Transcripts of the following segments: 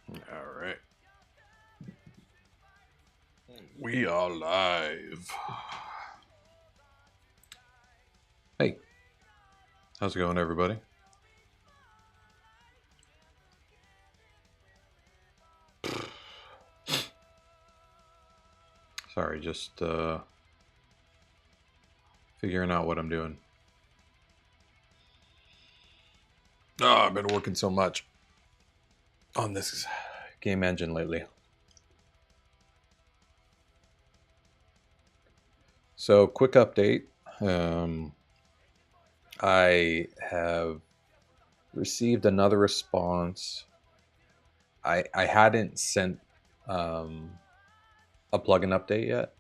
All right. We are live. Hey, how's it going, everybody? Sorry, just figuring out what I'm doing. Oh, I've been working so much on this game engine lately. So, quick update. I have received another response. I hadn't sent a plugin update yet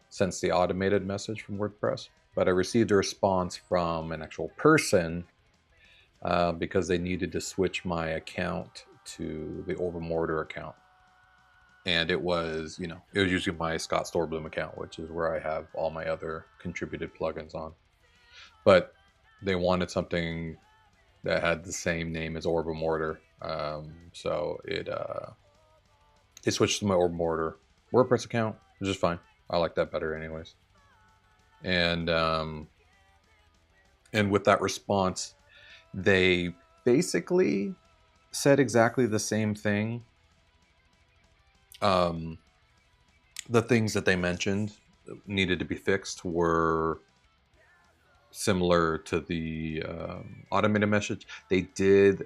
since the automated message from WordPress, but I received a response from an actual person because they needed to switch my account to the Orbem order account. And it was, it was using my Scott Storebloom account, which is where I have all my other contributed plugins on. But they wanted something that had the same name as Orbem Order. So it switched to my Orbem Order WordPress account, which is fine. I like that better, anyways. And with that response, they basically said exactly the same thing. The things that they mentioned needed to be fixed were similar to the automated message. They did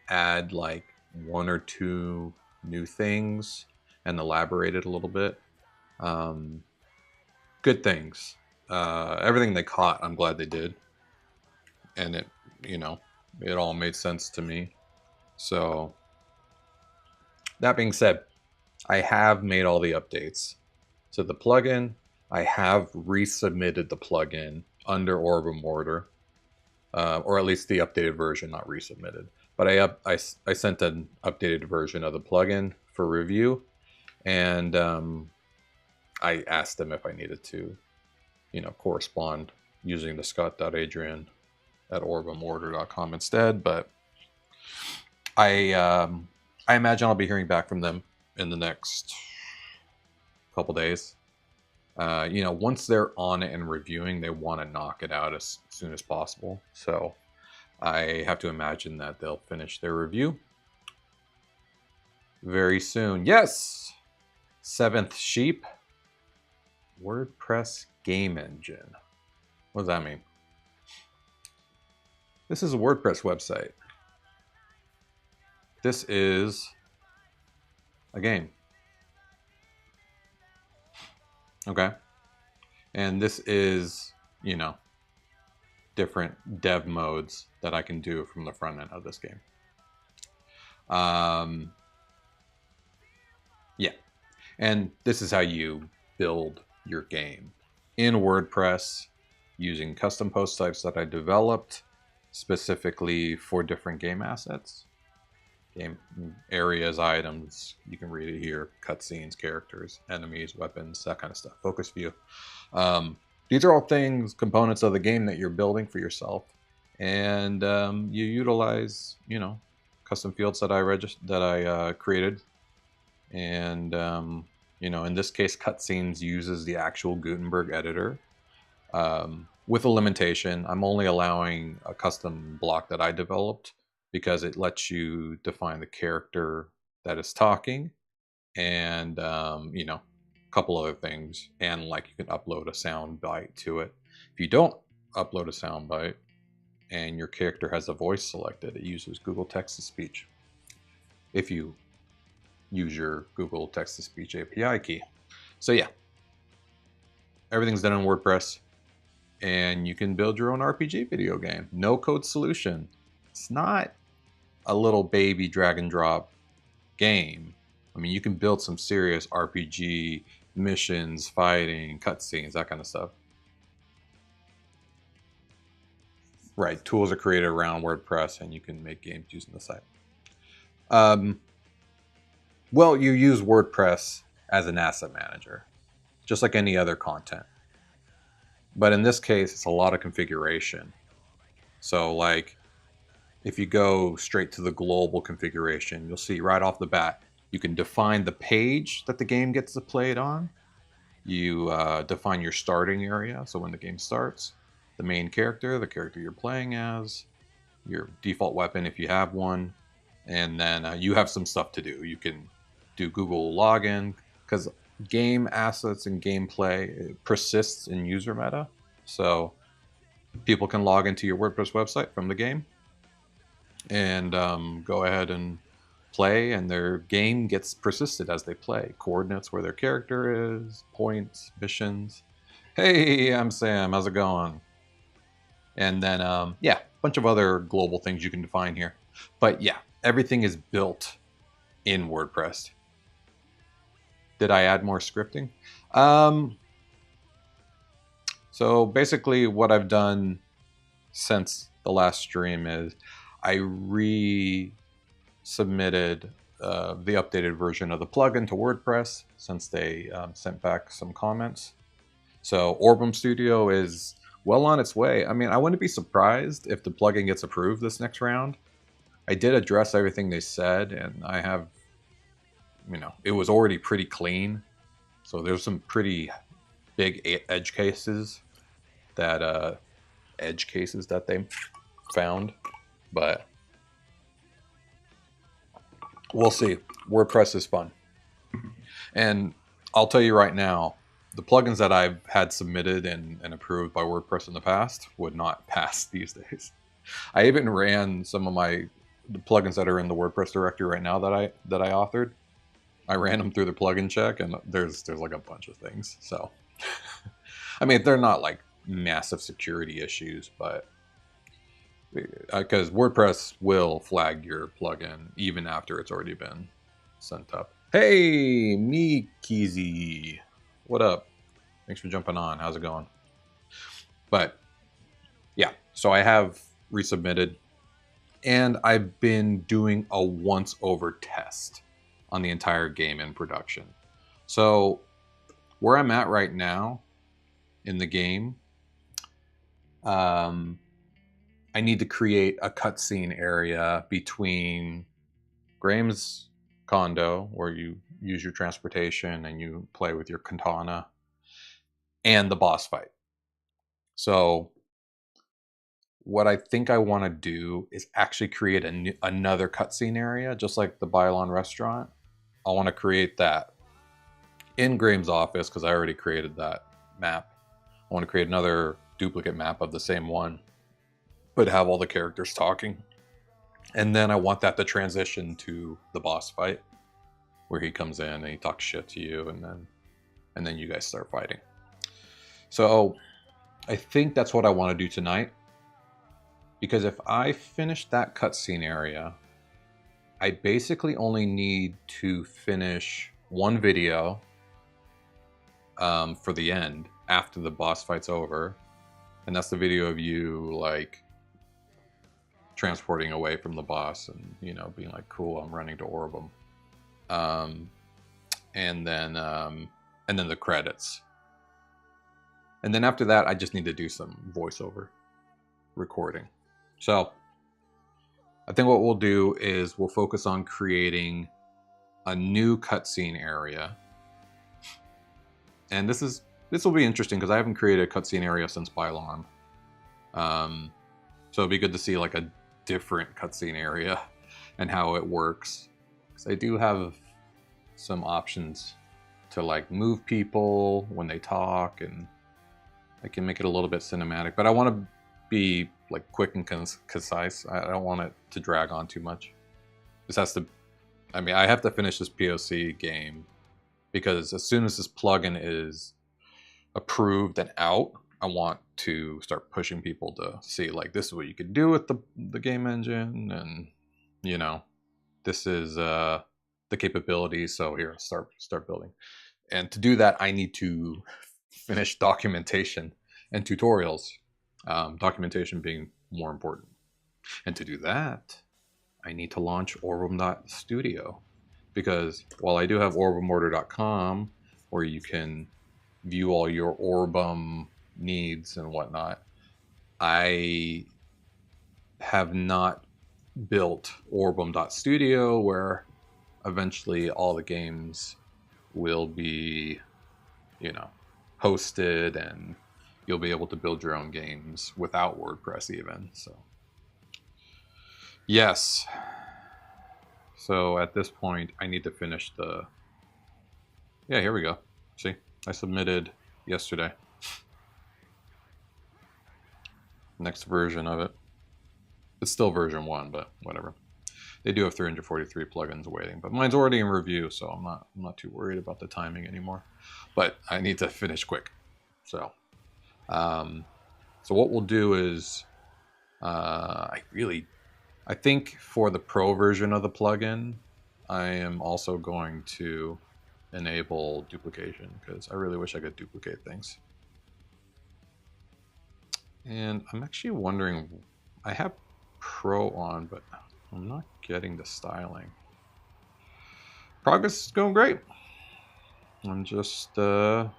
add like one or two new things and elaborated a little bit. Good things. Everything they caught, I'm glad they did. And it all made sense to me. So, that being said, I have made all the updates to the plugin. I have resubmitted the plugin under Orbem order, or at least the updated version, not resubmitted. But I sent an updated version of the plugin for review, and I asked them if I needed to, correspond using the scott.adrian at orbemorder.com instead. But I imagine I'll be hearing back from them in the next couple days. Once they're on it and reviewing, they want to knock it out as soon as possible. So I have to imagine that they'll finish their review very soon. Yes! Seventh Sheep. WordPress game engine. What does that mean? This is a WordPress website. This is a game. Okay. And this is, different dev modes that I can do from the front end of this game. Yeah. And this is how you build your game in WordPress using custom post types that I developed specifically for different game assets. Game areas, items, you can read it here, cutscenes, characters, enemies, weapons, that kind of stuff. Focus view. These are all things, components of the game that you're building for yourself, and you utilize, custom fields that I created, and in this case, cutscenes uses the actual Gutenberg editor. With a limitation, I'm only allowing a custom block that I developed because it lets you define the character that is talking and, a couple other things. And like you can upload a sound bite to it. If you don't upload a sound bite and your character has a voice selected, it uses Google Text-to-Speech. If you use your Google Text-to-Speech API key. So yeah, everything's done in WordPress. And you can build your own RPG video game. No code solution. It's not a little baby drag and drop game. I mean, you can build some serious RPG missions, fighting, cutscenes, that kind of stuff. Right, tools are created around WordPress and you can make games using the site. Well, you use WordPress as an asset manager, just like any other content. But in this case, it's a lot of configuration. So like if you go straight to the global configuration, you'll see right off the bat, you can define the page that the game gets to play it on. You define your starting area, so when the game starts, the main character, the character you're playing as, your default weapon if you have one, and then you have some stuff to do. You can do Google login, because game assets and gameplay persists in user meta. So people can log into your WordPress website from the game and go ahead and play, and their game gets persisted as they play. Coordinates where their character is, points, missions. Hey, I'm Sam, how's it going? And then, yeah, a bunch of other global things you can define here. But yeah, everything is built in WordPress. Did I add more scripting? So basically what I've done since the last stream is I resubmitted the updated version of the plugin to WordPress since they sent back some comments. So Orbem Studio is well on its way. I mean, I wouldn't be surprised if the plugin gets approved this next round. I did address everything they said, and I have, it was already pretty clean. So there's some pretty big edge cases that they found, but we'll see. WordPress is fun. And I'll tell you right now, the plugins that I've had submitted and approved by WordPress in the past would not pass these days. I even ran some of the plugins that are in the WordPress directory right now that I authored. I ran them through the plugin check, and there's like a bunch of things. So, I mean, they're not like massive security issues, but because WordPress will flag your plugin even after it's already been sent up. Hey, me Keezy. What up? Thanks for jumping on. How's it going? But yeah, so I have resubmitted, and I've been doing a once over test on the entire game in production. So where I'm at right now in the game, I need to create a cutscene area between Graham's condo, where you use your transportation and you play with your katana, and the boss fight. So what I think I want to do is actually create another cutscene area, just like the Bylon restaurant. I want to create that in Graham's office because I already created that map. I want to create another duplicate map of the same one, but have all the characters talking. And then I want that to transition to the boss fight, where he comes in and he talks shit to you, and then you guys start fighting. So I think that's what I want to do tonight, because if I finish that cutscene area, I basically only need to finish one video for the end after the boss fight's over, and that's the video of you like transporting away from the boss and being like, cool, I'm running to Orbem. And then the credits. And then after that, I just need to do some voiceover recording. So I think what we'll do is we'll focus on creating a new cutscene area. And this will be interesting because I haven't created a cutscene area since Bylon. So it'd be good to see like a different cutscene area and how it works. Because I do have some options to like move people when they talk, and I can make it a little bit cinematic, but I want to be like quick and concise. I don't want it to drag on too much. I have to finish this POC game, because as soon as this plugin is approved and out, I want to start pushing people to see like, this is what you can do with the game engine, and this is the capabilities. So here, start building. And to do that, I need to finish documentation and tutorials, documentation being more important. And to do that, I need to launch Orbem.studio, because while I do have orbemortar.com, where you can view all your Orbem needs and whatnot, I have not built Orbem.studio, where eventually all the games will be, you know, hosted, and you'll be able to build your own games without WordPress even. So yes. So at this point, I need to finish the... Yeah, here we go. See, I submitted yesterday. Next version of it. It's still version 1, but whatever. They do have 343 plugins waiting, but mine's already in review, so I'm not too worried about the timing anymore. But I need to finish quick. So what we'll do is, I think for the pro version of the plugin, I am also going to enable duplication, because I really wish I could duplicate things. And I'm actually wondering, I have pro on, but I'm not getting the styling. Progress is going great. I'm just, kind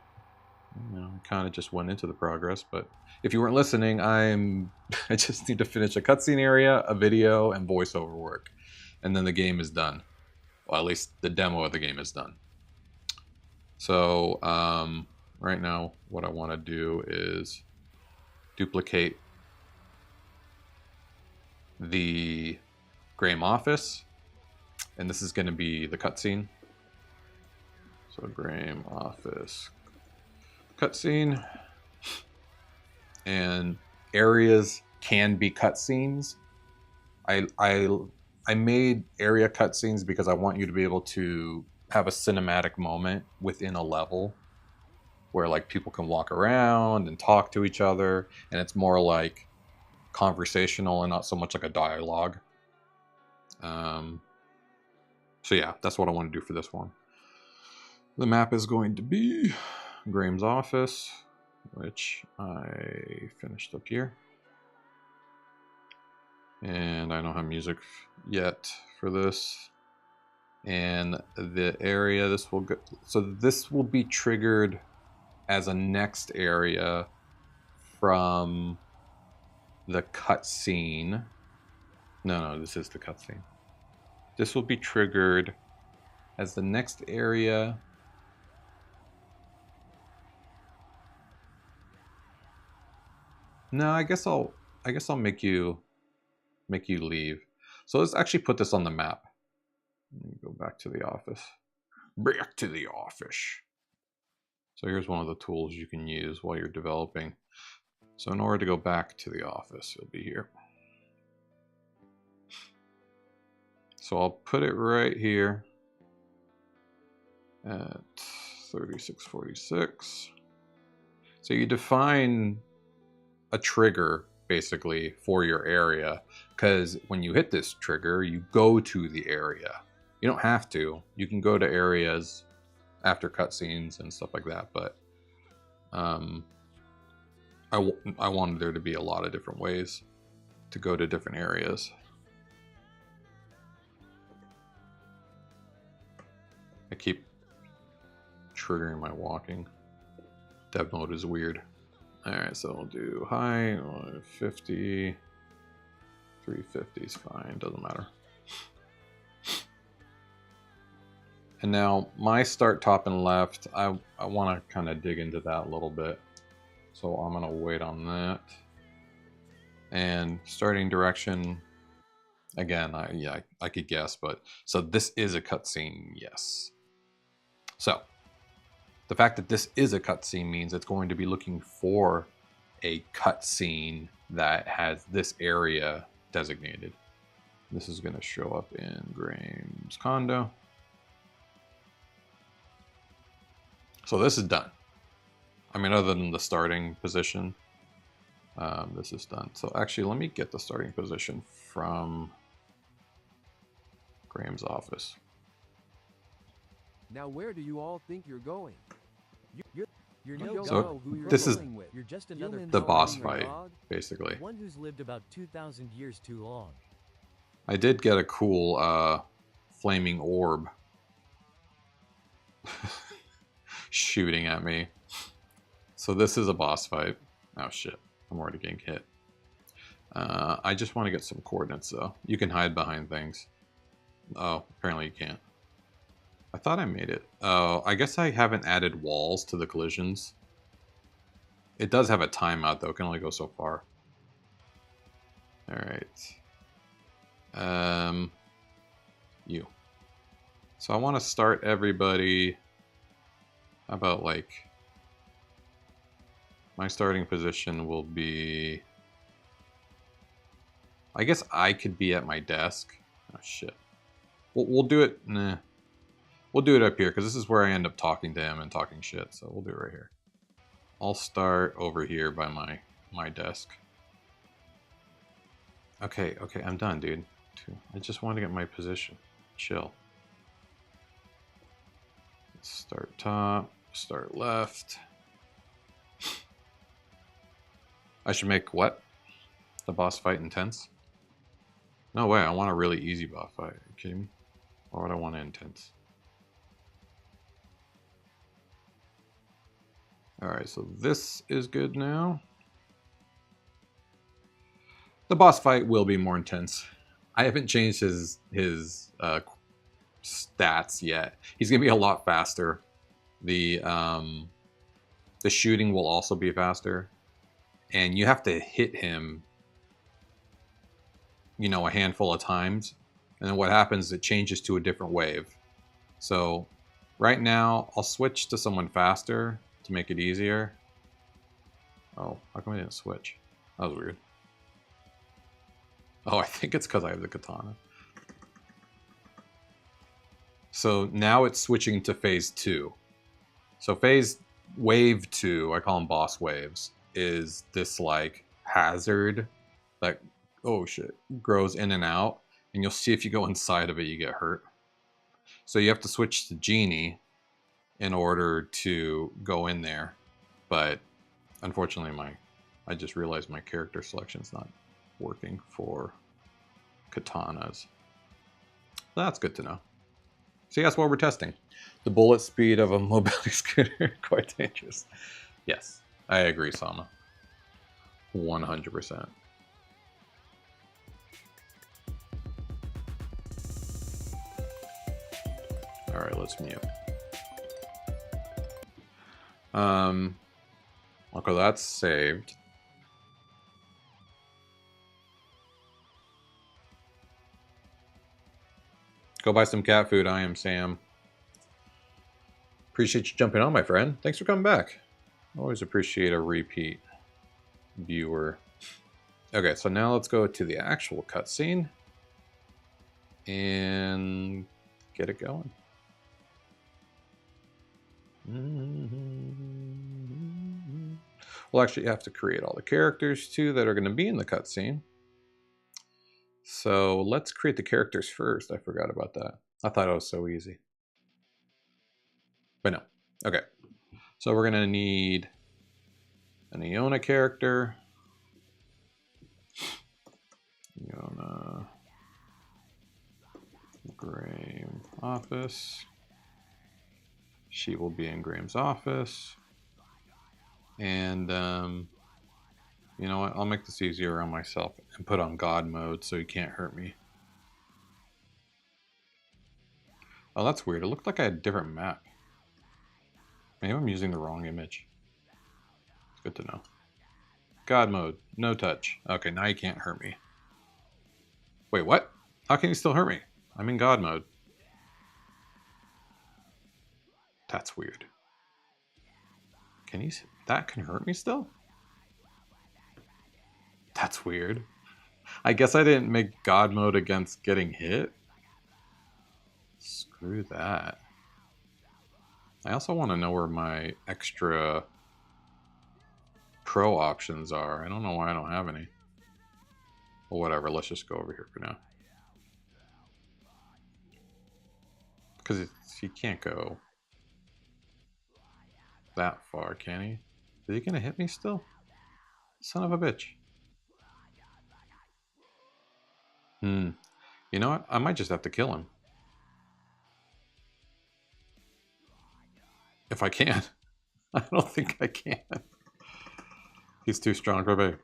of just went into the progress, but if you weren't listening, I just need to finish a cutscene area, a video, and voiceover work. And then the game is done. Well, at least the demo of the game is done. So, right now, what I want to do is duplicate the Graham office, and this is going to be the cutscene. So Graham office cutscene, and areas can be cutscenes. I made area cutscenes because I want you to be able to have a cinematic moment within a level where like people can walk around and talk to each other, and it's more like conversational and not so much like a dialogue. So yeah, that's what I want to do for this one. The map is going to be Graham's office, which I finished up here. And I don't have music yet for this. And the area, this will be triggered as a next area from the cutscene. No, this is the cutscene. This will be triggered as the next area. No, I guess I'll make you leave. So let's actually put this on the map. Let me go back to the office. Back to the office. So here's one of the tools you can use while you're developing. So in order to go back to the office, you'll be here. So I'll put it right here at 3646. So you define a trigger basically for your area, because when you hit this trigger, you go to the area. You don't have to. You can go to areas after cutscenes and stuff like that, but I wanted there to be a lot of different ways to go to different areas. I keep triggering my walking. Dev mode is weird. Alright, so we'll do high, 50, 350 is fine, doesn't matter. And now my start top and left, I want to kind of dig into that a little bit. So I'm going to wait on that. And starting direction, again, I could guess, but so this is a cutscene, yes. So the fact that this is a cutscene means it's going to be looking for a cutscene that has this area designated. This is going to show up in Graham's condo. So this is done. I mean, other than the starting position, this is done. So actually, let me get the starting position from Graham's office. Now, where do you all think you're going? You're no So go who you're this is with. You're just another the boss following fight, dog, basically. one who's lived about 2,000 years too long. I did get a cool flaming orb shooting at me. So this is a boss fight. Oh shit, I'm already getting hit. I just want to get some coordinates though. You can hide behind things. Oh, apparently you can't. I thought I made it. Oh, I guess I haven't added walls to the collisions. It does have a timeout though. It can only go so far. All right. You. So I want to start everybody. How about like my starting position will be. I guess I could be at my desk. Oh shit. We'll do it. Nah. We'll do it up here because this is where I end up talking to him and talking shit. So we'll do it right here. I'll start over here by my desk. Okay, I'm done, dude. I just want to get my position. Chill. Let's start top, start left. I should make what? The boss fight intense? No way, I want a really easy boss fight. Are you kidding me? Why would I want it intense? Alright, so this is good now. The boss fight will be more intense. I haven't changed his stats yet. He's gonna be a lot faster. The shooting will also be faster, and you have to hit him, you know, a handful of times, and then what happens is it changes to a different wave. So right now I'll switch to someone faster to make it easier. Oh, how come I didn't switch? That was weird. Oh, I think it's because I have the katana. So now it's switching to phase 2. So wave 2, I call them boss waves, is this like hazard that, oh shit, grows in and out. And you'll see if you go inside of it, you get hurt. So you have to switch to Genie in order to go in there. But unfortunately, I just realized my character selection's not working for katanas. That's good to know. So that's what we're testing. The bullet speed of a mobility scooter, quite dangerous. Yes, I agree, Sama. 100%. All right, let's mute. Okay, that's saved. Go buy some cat food. I am Sam. Appreciate you jumping on, my friend. Thanks for coming back. Always appreciate a repeat viewer. Okay, so now let's go to the actual cutscene and get it going. We'll actually have to create all the characters too that are going to be in the cutscene. So let's create the characters first. I forgot about that. I thought it was so easy. But no. Okay. So we're going to need an Iona character. Iona. Graham office. She will be in Graham's office. And you know what? I'll make this easier on myself and put on God mode so he can't hurt me. Oh, that's weird. It looked like I had a different map. Maybe I'm using the wrong image. It's good to know. God mode. No touch. Okay, now you can't hurt me. Wait, what? How can you still hurt me? I'm in God mode. That's weird. That can hurt me still? That's weird. I guess I didn't make God mode against getting hit. Screw that. I also want to know where my extra pro options are. I don't know why I don't have any. Well, whatever. Let's just go over here for now. Because he can't go that far, can he? Is he going to hit me still? Son of a bitch. You know what? I might just have to kill him. If I can. I don't think I can. He's too strong for me.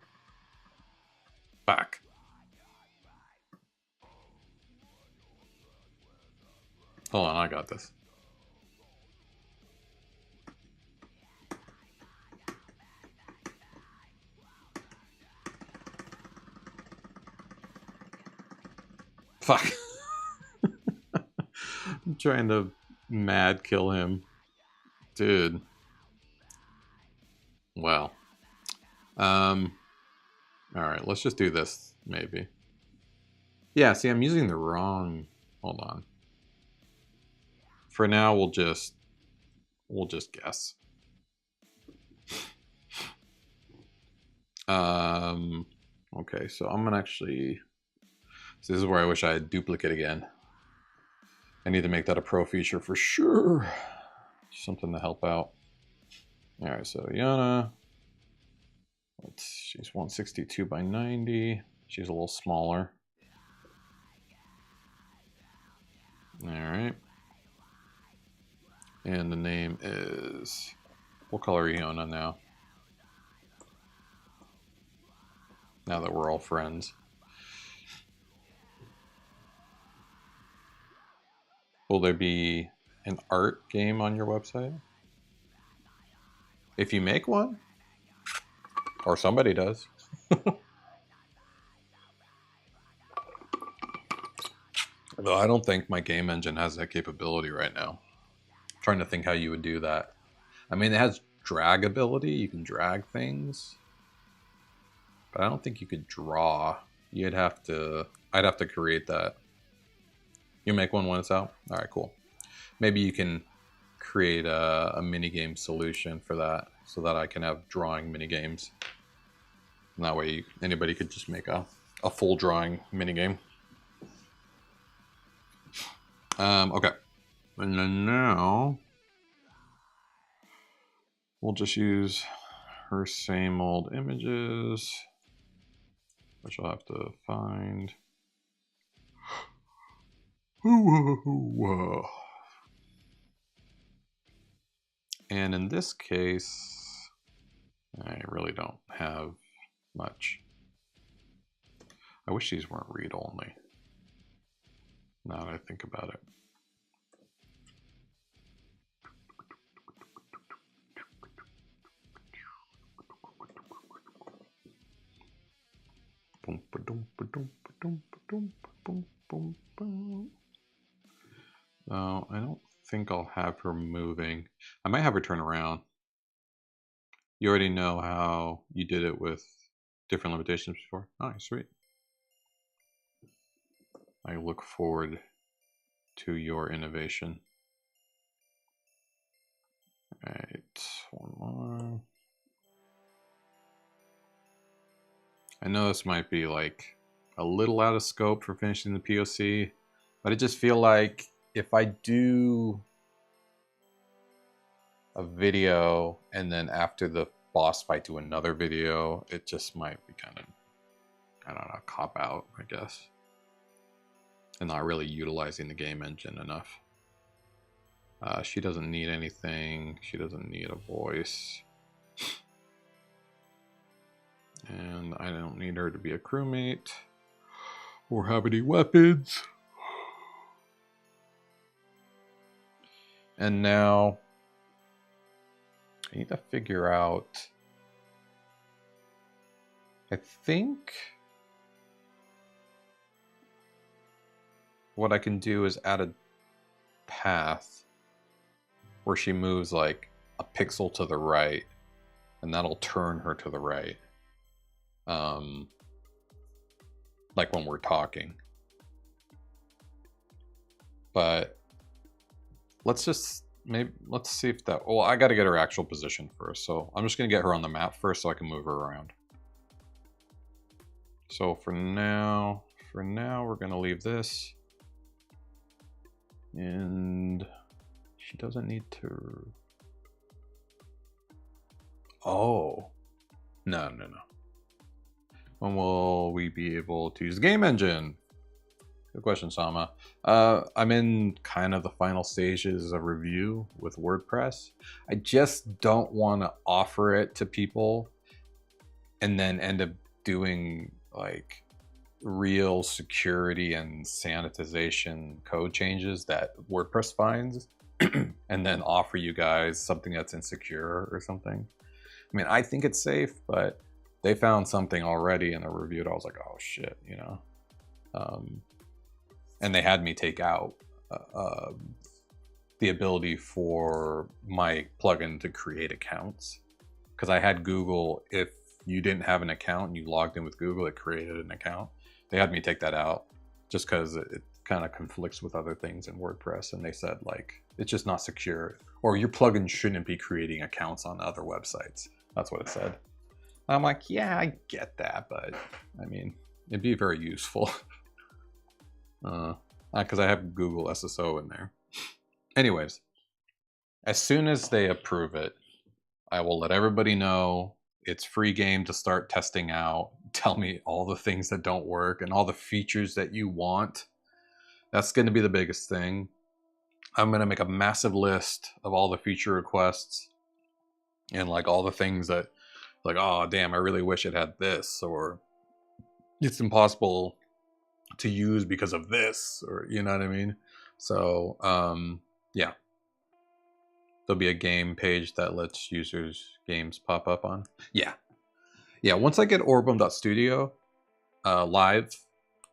Back. Hold on, I got this. Fuck. I'm trying to mad kill him. Dude. Well. Alright, let's just do this, maybe. Yeah, see, I'm using the wrong... Hold on. For now, we'll just guess. Okay, so I'm gonna actually... So this is where I wish I had duplicate again. I need to make that a pro feature for sure. Something to help out. Alright, so Yana. She's 162 by 90. She's a little smaller. Alright. And the name is... We'll call her Iona now. Now that we're all friends. Will there be an art game on your website? If you make one? Or somebody does. Though I don't think my game engine has that capability right now. I'm trying to think how you would do that. I mean, it has drag ability. You can drag things. But I don't think you could draw. I'd have to create that. You make one when it's out? All right, cool. Maybe you can create a minigame solution for that so that I can have drawing minigames. And that way anybody could just make a full drawing minigame. Okay. And then now we'll just use her same old images, which I'll have to find. And in this case, I really don't have much. I wish these weren't read-only. Now that I think about it. No, I don't think I'll have her moving. I might have her turn around. You already know how you did it with different limitations before. Oh, sweet. I look forward to your innovation. All right, one more. I know this might be like a little out of scope for finishing the POC, but I just feel like if I do a video and then after the boss fight do another video, it just might be kind of, I don't know, cop out, I guess. And not really utilizing the game engine enough. She doesn't need anything. She doesn't need a voice. And I don't need her to be a crewmate or have any weapons. And now I need to figure out, I think what I can do is add a path where she moves like a pixel to the right, and that'll turn her to the right. Like when we're talking. But let's see if that, well, I got to get her actual position first. So I'm just going to get her on the map first so I can move her around. So for now, we're going to leave this. And she doesn't need to. Oh, no. When will we be able to use the game engine? Good question, Sama. I'm in kind of the final stages of review with WordPress. I just don't want to offer it to people and then end up doing like real security and sanitization code changes that WordPress finds and then offer you guys something that's insecure or something. I mean, I think it's safe, but they found something already in a review that I was like, oh shit, you know. And they had me take out the ability for my plugin to create accounts, because I had Google, if you didn't have an account and you logged in with Google, it created an account. They had me take that out just because it kind of conflicts with other things in WordPress, and they said like it's just not secure, or your plugin shouldn't be creating accounts on other websites. That's what it said. I'm like, yeah, I get that, but I mean, it'd be very useful. Because I have Google SSO in there. Anyways, as soon as they approve it, I will let everybody know. It's free game to start testing out. Tell me all the things that don't work and all the features that you want. That's going to be the biggest thing. I'm going to make a massive list of all the feature requests and like all the things that like, oh damn, I really wish it had this, or it's impossible to use because of this, or you know what I mean? So yeah, there'll be a game page that lets users games pop up on. Yeah, once I get Orbem.studio live,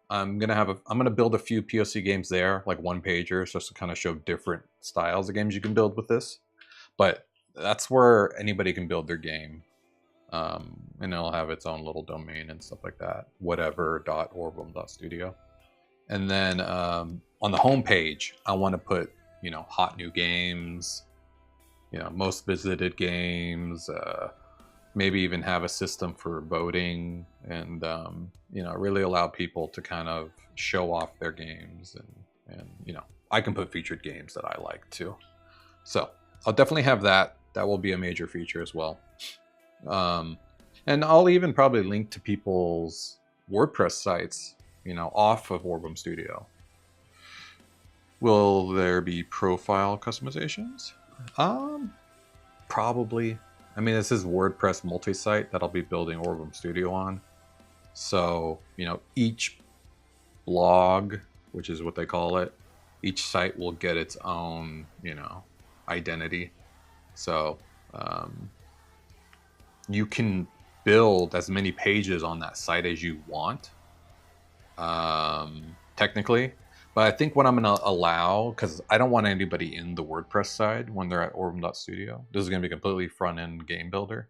I'm gonna build a few POC games there, like one pagers, just to kind of show different styles of games you can build with this. But that's where anybody can build their game, and it'll have its own little domain and stuff like that. Whatever.orbem.studio. And then on the home page, I want to put, you know, hot new games, you know, most visited games, maybe even have a system for voting, and you know, really allow people to kind of show off their games, and you know, I can put featured games that I like too. So I'll definitely have that. That will be a major feature as well. And I'll even probably link to people's WordPress sites, you know, off of Orbem Studio. Will there be profile customizations? Probably. I mean, this is WordPress multi-site that I'll be building Orbem Studio on. So, you know, each blog, which is what they call it, each site will get its own, you know, identity. So, you can build as many pages on that site as you want, technically. But I think what I'm going to allow, because I don't want anybody in the WordPress side when they're at Orbem.studio. This is going to be completely front-end game builder.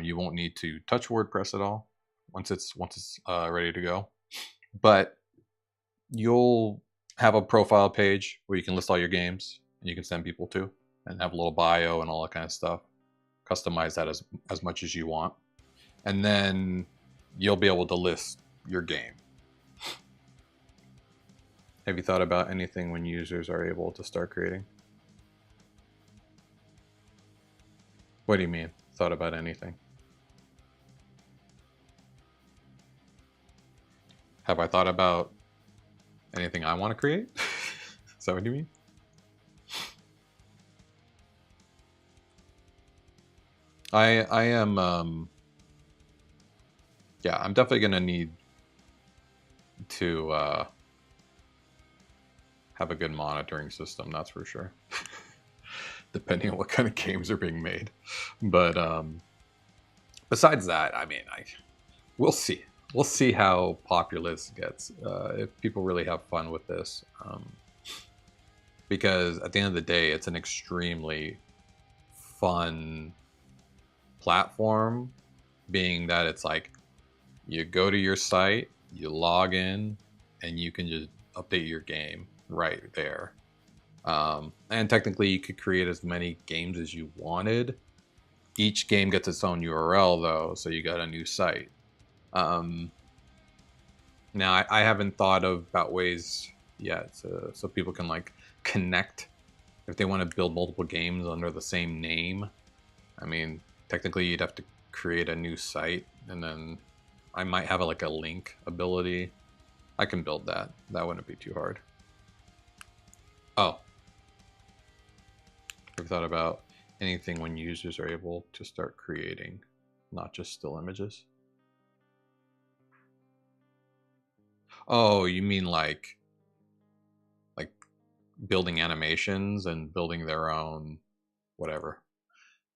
You won't need to touch WordPress at all once it's ready to go. But you'll have a profile page where you can list all your games and you can send people to, and have a little bio and all that kind of stuff. Customize that as much as you want. And then you'll be able to list your game. Have you thought about anything when users are able to start creating? What do you mean, thought about anything? Have I thought about anything I want to create? Is that what you mean? I am, yeah, I'm definitely going to need to have a good monitoring system, that's for sure. Depending on what kind of games are being made. But besides that, I mean, we'll see. We'll see how popular this gets, if people really have fun with this. Because at the end of the day, it's an extremely fun platform, being that it's like you go to your site, you log in, and you can just update your game right there. And technically you could create as many games as you wanted. Each game gets its own URL though, so you got a new site. Now I haven't thought about ways yet so people can like connect if they want to build multiple games under the same name. I mean, technically you'd have to create a new site, and then I might have like a link ability. I can build that. That wouldn't be too hard. Oh, have you thought about anything when users are able to start creating, not just still images? Oh, you mean like building animations and building their own whatever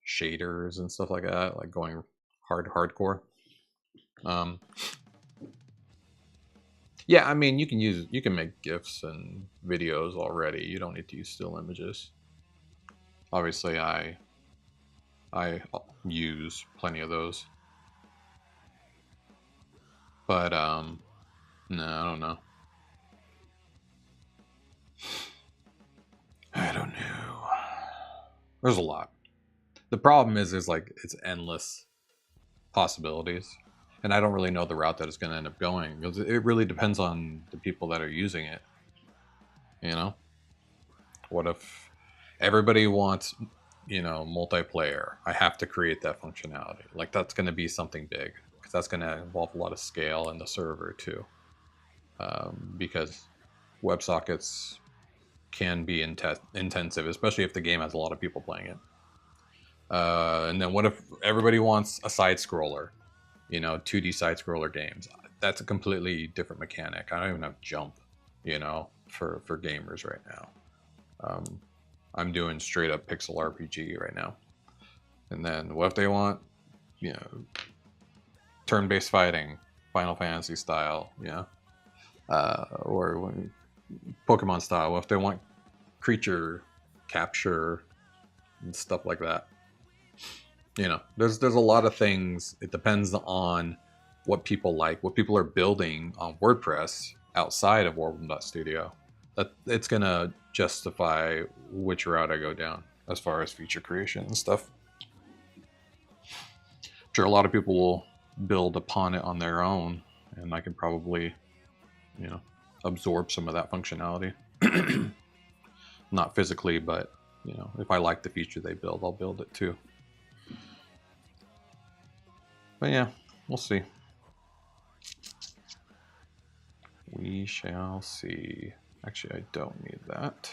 shaders and stuff like that, like going hardcore. Um, yeah, I mean you can make GIFs and videos already. You don't need to use still images. Obviously, I use plenty of those, but no, I don't know. I don't know. There's a lot. The problem is like it's endless possibilities, and I don't really know the route that it's going to end up going because it really depends on the people that are using it. You know, what if everybody wants, multiplayer? I have to create that functionality. Like that's going to be something big because that's going to involve a lot of scale in the server too. Because WebSockets can be intensive, especially if the game has a lot of people playing it. And then what if everybody wants a side scroller? 2D side scroller games. That's a completely different mechanic. I don't even have jump, for gamers right now. I'm doing straight up pixel RPG right now. And then what if they want, turn-based fighting, Final Fantasy style, or Pokemon style? What if they want creature capture and stuff like that? There's a lot of things. It depends on what people like, what people are building on WordPress outside of Orbem.studio. That it's gonna justify which route I go down as far as feature creation and stuff. Sure, a lot of people will build upon it on their own, and I can probably, absorb some of that functionality. Not physically, but if I like the feature they build, I'll build it too. But yeah, we'll see. We shall see. Actually, I don't need that.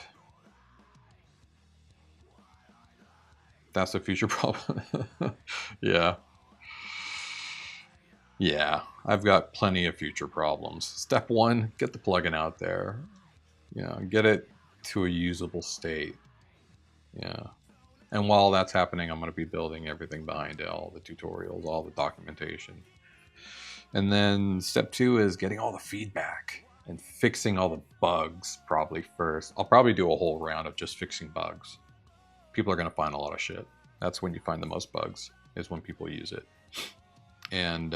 That's a future problem. Yeah. Yeah, I've got plenty of future problems. Step one, get the plugin out there. Get it to a usable state. Yeah. And while that's happening, I'm going to be building everything behind it, all the tutorials, all the documentation. And then step two is getting all the feedback and fixing all the bugs probably first. I'll probably do a whole round of just fixing bugs. People are going to find a lot of shit. That's when you find the most bugs, is when people use it. And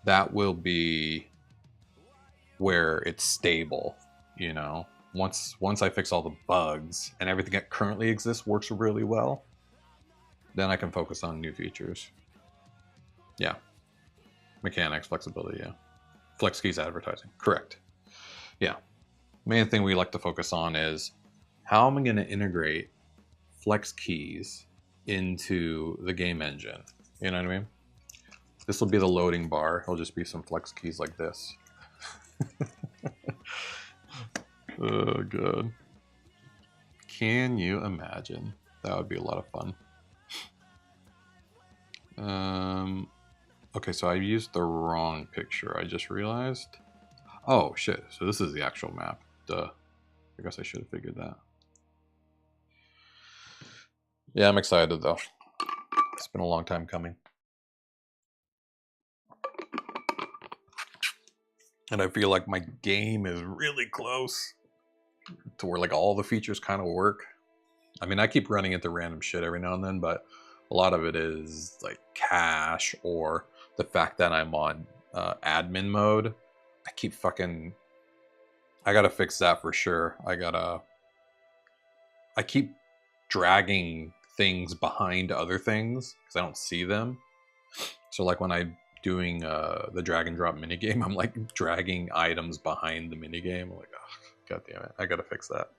that will be where it's stable, Once I fix all the bugs and everything that currently exists works really well, then I can focus on new features. Yeah. Mechanics, flexibility, yeah. Flex keys advertising, correct. Yeah. Main thing we like to focus on is how am I going to integrate flex keys into the game engine? You know what I mean? This will be the loading bar. It'll just be some flex keys like this. Oh, God. Can you imagine? That would be a lot of fun. Okay, so I used the wrong picture. I just realized. Oh, shit. So this is the actual map. Duh. I guess I should have figured that. Yeah, I'm excited, though. It's been a long time coming. And I feel like my game is really close to where like all the features kind of work. I mean, I keep running into random shit every now and then, but a lot of it is like cache or the fact that I'm on admin mode. I gotta fix that for sure. I keep dragging things behind other things because I don't see them. So like when I'm doing the drag and drop minigame, I'm like dragging items behind the minigame. I'm like, oh, God damn it, I gotta fix that.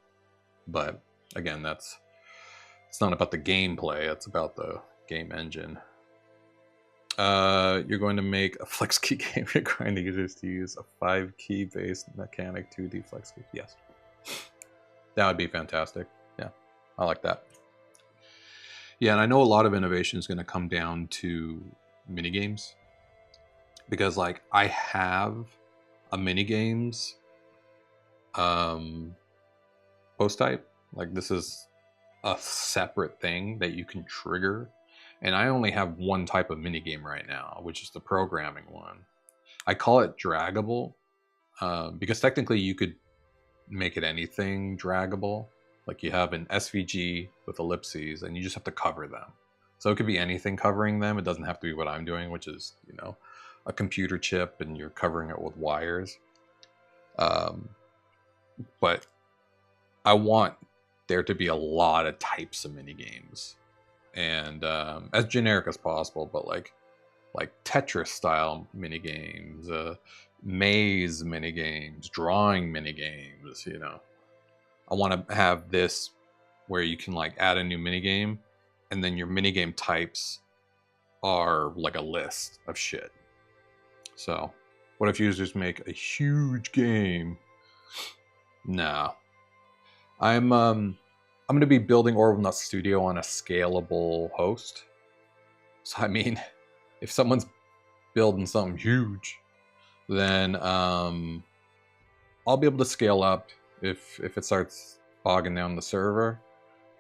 But again, it's not about the gameplay, it's about the game engine. You're going to make a flex key game. You're going to use a 5 key based mechanic 2D flex key. Yes. That would be fantastic. Yeah, I like that. Yeah, and I know a lot of innovation is going to come down to minigames. Because like I have a mini games post type. Like this is a separate thing that you can trigger. And I only have one type of mini game right now, which is the programming one. I call it draggable because technically you could make it anything draggable. Like you have an SVG with ellipses and you just have to cover them. So it could be anything covering them. It doesn't have to be what I'm doing, which is, you know, a computer chip and you're covering it with wires. But I want there to be a lot of types of mini games, and as generic as possible. But like Tetris style mini games, maze mini games, drawing mini games. You know, I want to have this where you can like add a new mini game, and then your mini game types are like a list of shit. So, what if users make a huge game? No. I'm going to be building Orbem Studio on a scalable host. So I mean, if someone's building something huge, then I'll be able to scale up if it starts bogging down the server.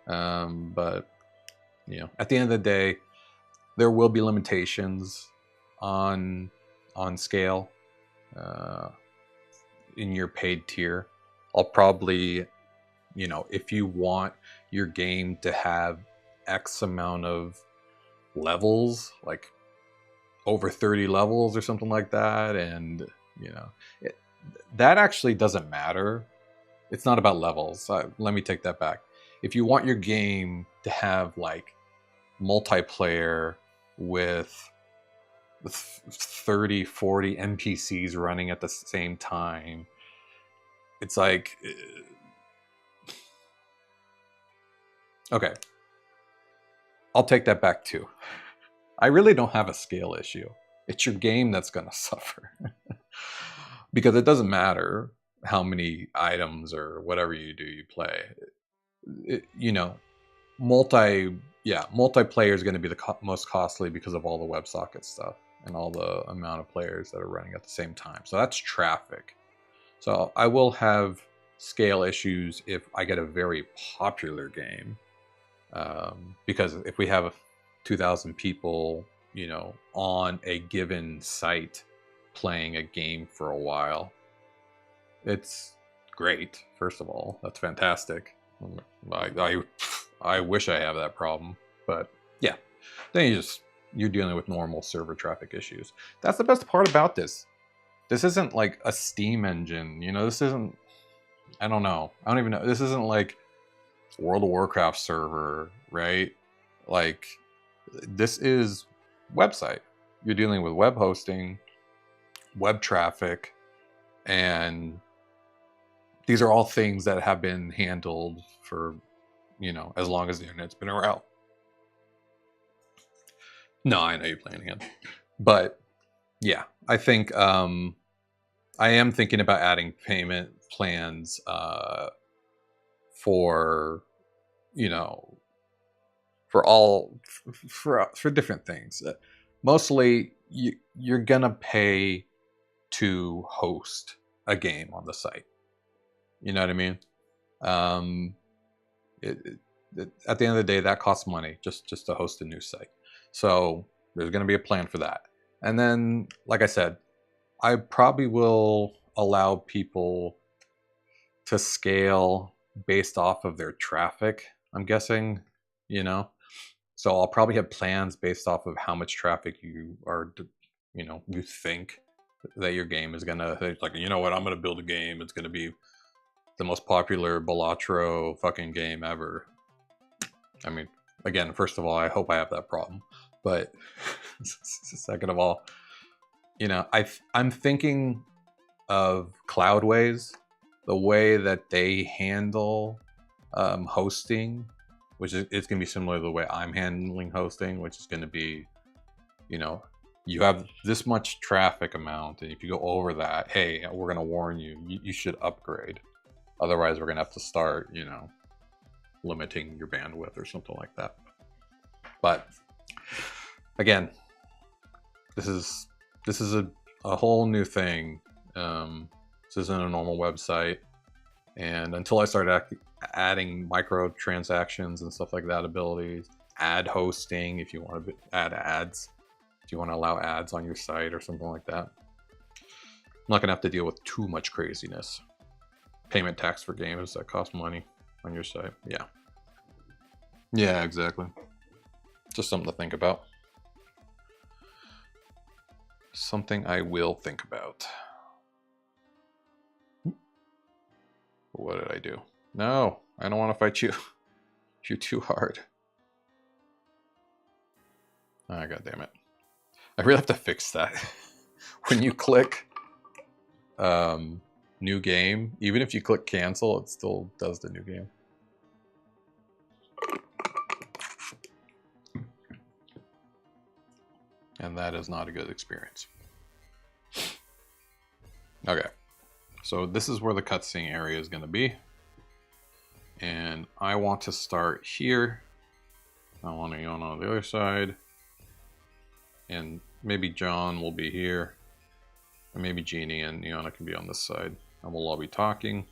But you know, at the end of the day, there will be limitations on scale in your paid tier. I'll probably, you know, if you want your game to have X amount of levels, like over 30 levels or something like that, and you know, that actually doesn't matter. It's not about levels. Let me take that back. If you want your game to have like multiplayer with 30, 40 NPCs running at the same time, it's like, okay, I'll take that back too. I really don't have a scale issue. It's your game that's going to suffer. Because it doesn't matter how many items or whatever you do, you play. You know, multiplayer is going to be the most costly because of all the WebSocket stuff and all the amount of players that are running at the same time. So that's traffic. So I will have scale issues if I get a very popular game. Because if we have 2,000 people, you know, on a given site playing a game for a while, it's great. First of all, that's fantastic. I wish I have that problem, but yeah, then you're dealing with normal server traffic issues. That's the best part about this. This isn't like a Steam engine, you know. This isn't. I don't know. I don't even know. This isn't like World of Warcraft server, right? Like, this is website. You're dealing with web hosting, web traffic, and these are all things that have been handled for, you know, as long as the internet's been around. No, I know you're playing again. But yeah, I think I am thinking about adding payment plans for, you know, for different things. Mostly you're gonna pay to host a game on the site. You know what I mean? At the end of the day, that costs money just to host a new site. So there's going to be a plan for that. And then, like I said, I probably will allow people to scale based off of their traffic, I'm guessing, you know? So I'll probably have plans based off of how much traffic you are, you know, you think that your game is gonna, like, you know what, I'm gonna build a game, it's gonna be the most popular Balatro fucking game ever. I mean, again, first of all, I hope I have that problem, but second of all, you know, I'm thinking of Cloudways, the way that they handle hosting, which is, it's going to be similar to the way I'm handling hosting, which is going to be, you know, you have this much traffic amount, and if you go over that, hey, we're going to warn you, you should upgrade. Otherwise, we're going to have to start, you know, limiting your bandwidth or something like that. But again, this is a whole new thing. This isn't a normal website. And until I started adding microtransactions and stuff like that, abilities, ad hosting, if you want to add ads, if you want to allow ads on your site or something like that, I'm not going to have to deal with too much craziness. Payment tax for games that cost money on your site. Yeah. Yeah, exactly. Just something to think about. Something I will think about. What did I do? No, I don't want to fight you. You're too hard. Ah, God damn it. I really have to fix that. When you click new game, even if you click cancel, it still does the new game. And that is not a good experience. Okay. So this is where the cutscene area is going to be. And I want to start here. I want to go on the other side. And maybe John will be here. And maybe Jeannie and Iona can be on this side. And we'll all be talking.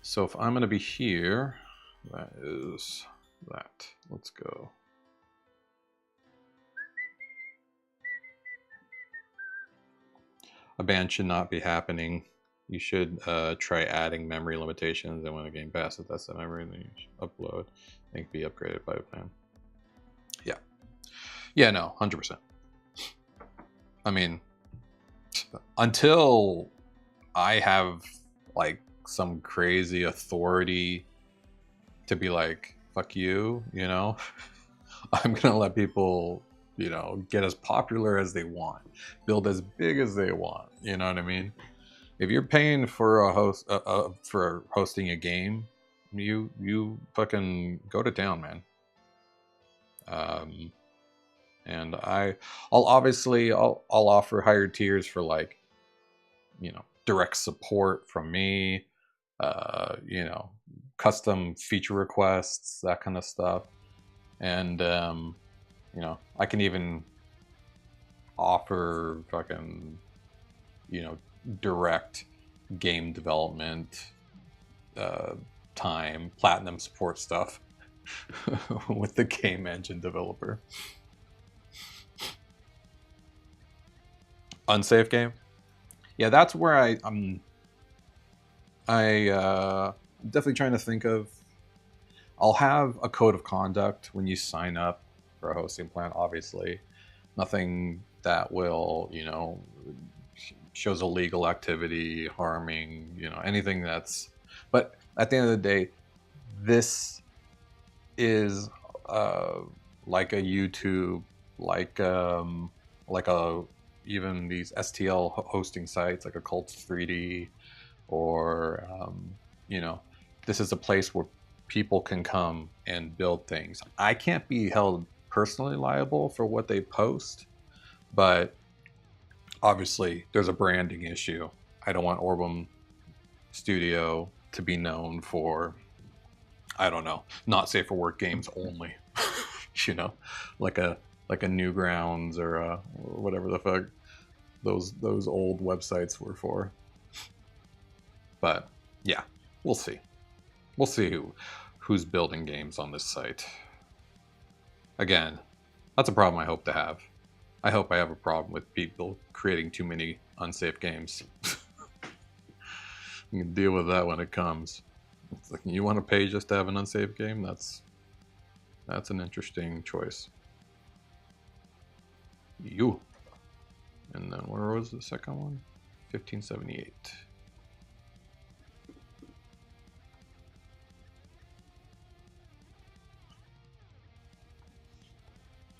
So if I'm going to be here, that is that. Let's go. A ban should not be happening. You should try adding memory limitations, and when the game passes, that's the memory, then you should upload and be upgraded by a plan. Yeah. Yeah, no, 100%. I mean, until I have like some crazy authority to be like, fuck you, you know, I'm gonna let people, you know, get as popular as they want, build as big as they want. You know what I mean? If you're paying for a host for hosting a game, you fucking go to town, man. And I'll offer higher tiers for, like, you know, direct support from me, you know, custom feature requests, that kind of stuff. And you know, I can even offer fucking, you know, direct game development time, platinum support stuff with the game engine developer. Unsafe game? Yeah, that's where I'm definitely trying to think of. I'll have a code of conduct when you sign up for a hosting plan, obviously. Nothing that will, you know, shows illegal activity, harming, you know, anything that's... But at the end of the day, this is like a YouTube, like a even these STL hosting sites like a Cult 3D, or you know, this is a place where people can come and build things. I can't be held personally liable for what they post, but obviously there's a branding issue. I don't want Orbem Studio to be known for, I don't know, not safe for work games only. You know, like a Newgrounds or whatever the fuck those old websites were for. But yeah, we'll see. We'll see who's building games on this site. Again, that's a problem I hope to have. I hope I have a problem with people creating too many unsafe games. You can deal with that when it comes. It's like, you want to pay just to have an unsafe game? That's an interesting choice. You. And then where was the second one? 1578.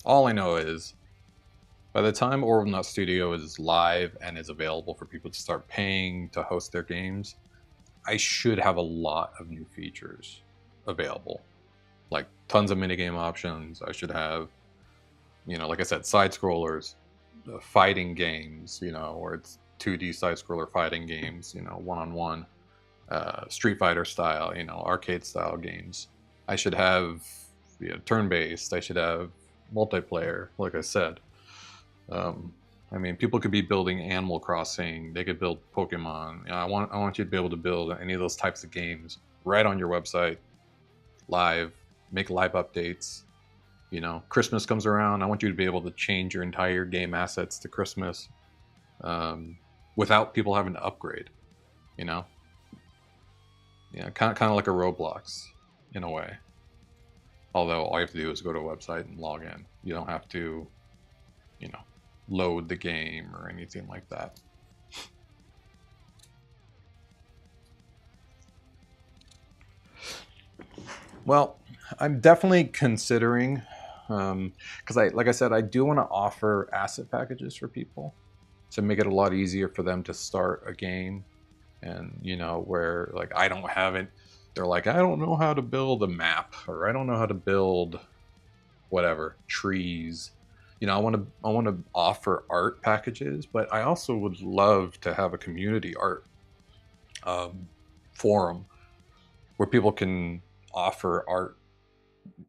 All I know is, by the time Orbem Studio is live and is available for people to start paying to host their games, I should have a lot of new features available. Like tons of minigame options. I should have, you know, like I said, side scrollers, fighting games, you know, or it's 2D side scroller fighting games, you know, one-on-one, Street Fighter style, you know, arcade style games. I should have, you know, turn-based. I should have multiplayer, like I said. I mean, people could be building Animal Crossing. They could build Pokemon. I want you to be able to build any of those types of games right on your website, live. Make live updates. Christmas comes around. I want you to be able to change your entire game assets to Christmas without people having to upgrade. You know, yeah, kind of like a Roblox in a way. Although all you have to do is go to a website and log in. You don't have to, you know, load the game or anything like that. Well, I'm definitely considering, because like I said, I do want to offer asset packages for people to make it a lot easier for them to start a game. And where like I don't have it, they're like, I don't know how to build a map, or I don't know how to build whatever trees. I want to offer art packages, but I also would love to have a community art um, forum where people can offer art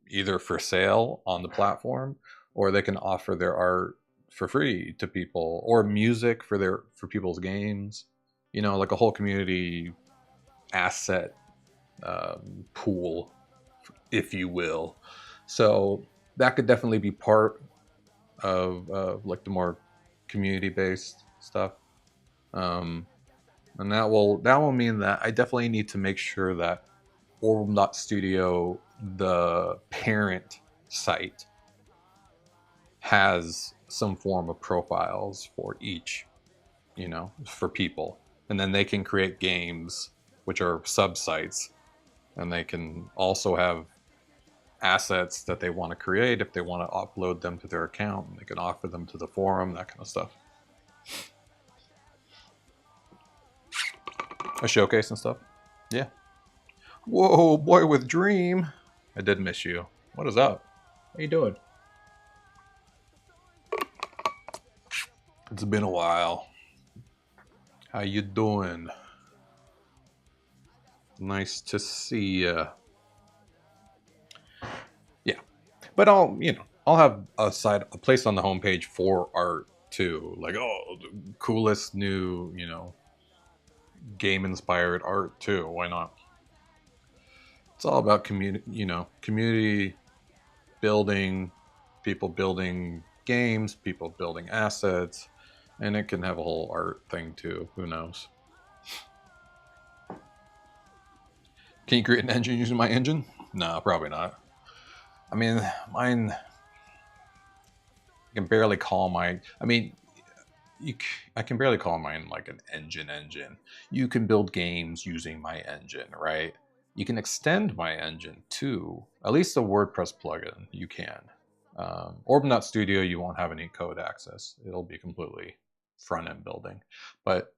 either for sale on the platform, or they can offer their art for free to people, or music for people's games. Like a whole community asset pool, if you will. So that could definitely be part of like the more community based stuff. And that will mean that I definitely need to make sure that Orbem.studio, the parent site, has some form of profiles for each, for people. And then they can create games, which are subsites, and they can also have assets that they want to create if they want to upload them to their account, and they can offer them to the forum, that kind of stuff. A showcase and stuff. Yeah. Whoa, boy with dream. I did miss you. What is up? How you doing? It's been a while. How you doing? Nice to see ya. Yeah, but I'll have a place on the homepage for art too. Like, oh, the coolest new game inspired art too. Why not? It's all about community building, people building games, people building assets, and it can have a whole art thing too. Who knows? Can you create an engine using my engine? No, probably not. I mean, mine. I can barely call mine. I mean, I can barely call mine like an engine. You can build games using my engine, right? You can extend my engine to at least the WordPress plugin. You can. Orbem.studio, you won't have any code access. It'll be completely front end building. But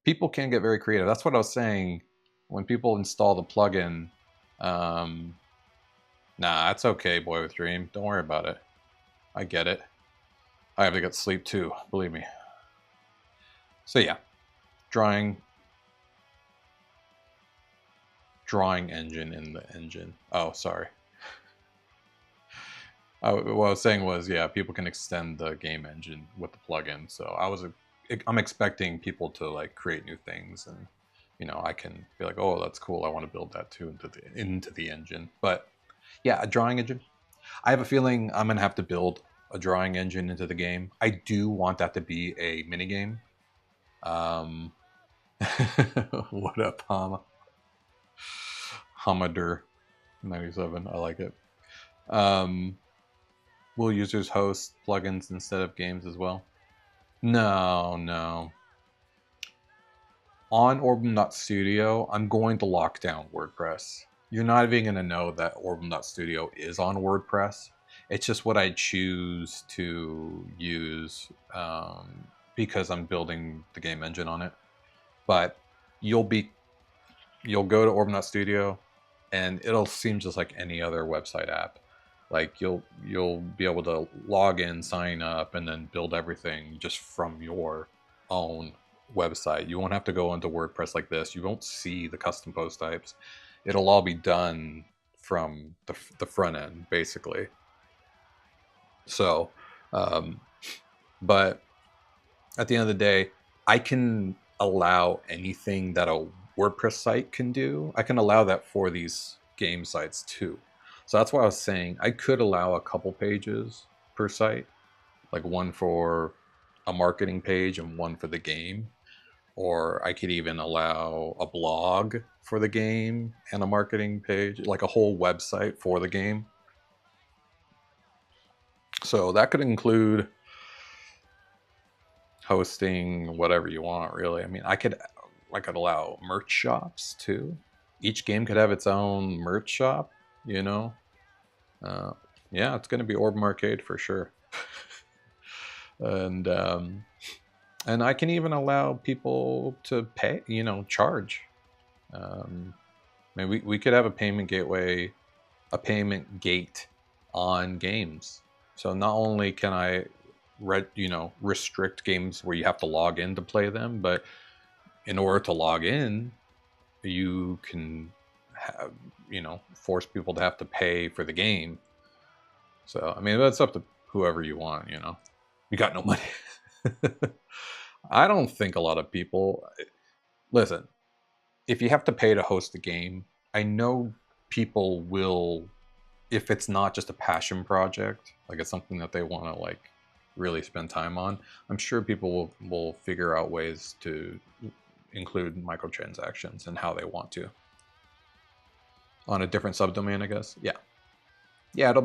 people can get very creative. That's what I was saying. When people install the plugin, nah, it's okay, boy with dream. Don't worry about it. I get it. I have to get sleep too, believe me. So yeah, drawing engine in the engine. Oh, sorry. What I was saying was, yeah, people can extend the game engine with the plugin. So I'm expecting people to like create new things, and I can be like, oh, that's cool. I want to build that too into the engine. But yeah, a drawing engine. I have a feeling I'm gonna have to build a drawing engine into the game. I do want that to be a mini game. What up, Hamadur 97? I like it. Will users host plugins instead of games as well? No. On Orbem.studio, I'm going to lock down WordPress. You're not even going to know that Orbem.studio is on WordPress. It's just what I choose to use because I'm building the game engine on it. But you'll go to Orbem.studio, and it'll seem just like any other website app. Like you'll be able to log in, sign up, and then build everything just from your own website. You won't have to go into WordPress like this. You won't see the custom post types. It'll all be done from the front end, basically. So But at the end of the day, I can allow anything that a WordPress site can do. I can allow that for these game sites too. So that's why I was saying I could allow a couple pages per site, like one for a marketing page and one for the game. Or I could even allow a blog for the game and a marketing page, like a whole website for the game. So that could include hosting whatever you want, really. I mean, I could allow merch shops too. Each game could have its own merch shop, you know. Uh, yeah, it's going to be Orbem Arcade for sure. and and I can even allow people to pay, charge. I mean, we could have a payment gateway, a payment gate on games. So not only can I restrict games where you have to log in to play them, but in order to log in, you can have, force people to have to pay for the game. So, I mean, that's up to whoever you want, You got no money. I don't think a lot of people listen. If you have to pay to host the game, I know people will, if it's not just a passion project, like it's something that they want to like really spend time on, I'm sure people will figure out ways to include microtransactions and how they want to on a different subdomain, I guess. Yeah, they'll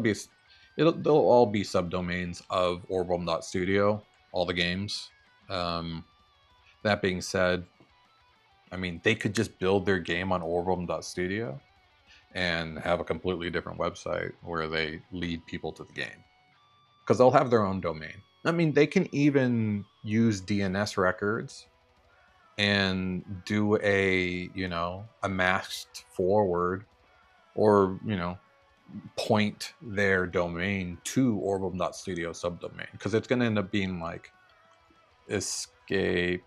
all be subdomains of Orbem.studio, all the games. That being said, I mean, they could just build their game on Orbem.studio and have a completely different website where they lead people to the game, because they'll have their own domain. I mean, they can even use DNS records and do a masked forward, or point their domain to Orbem.studio subdomain, because it's going to end up being like escape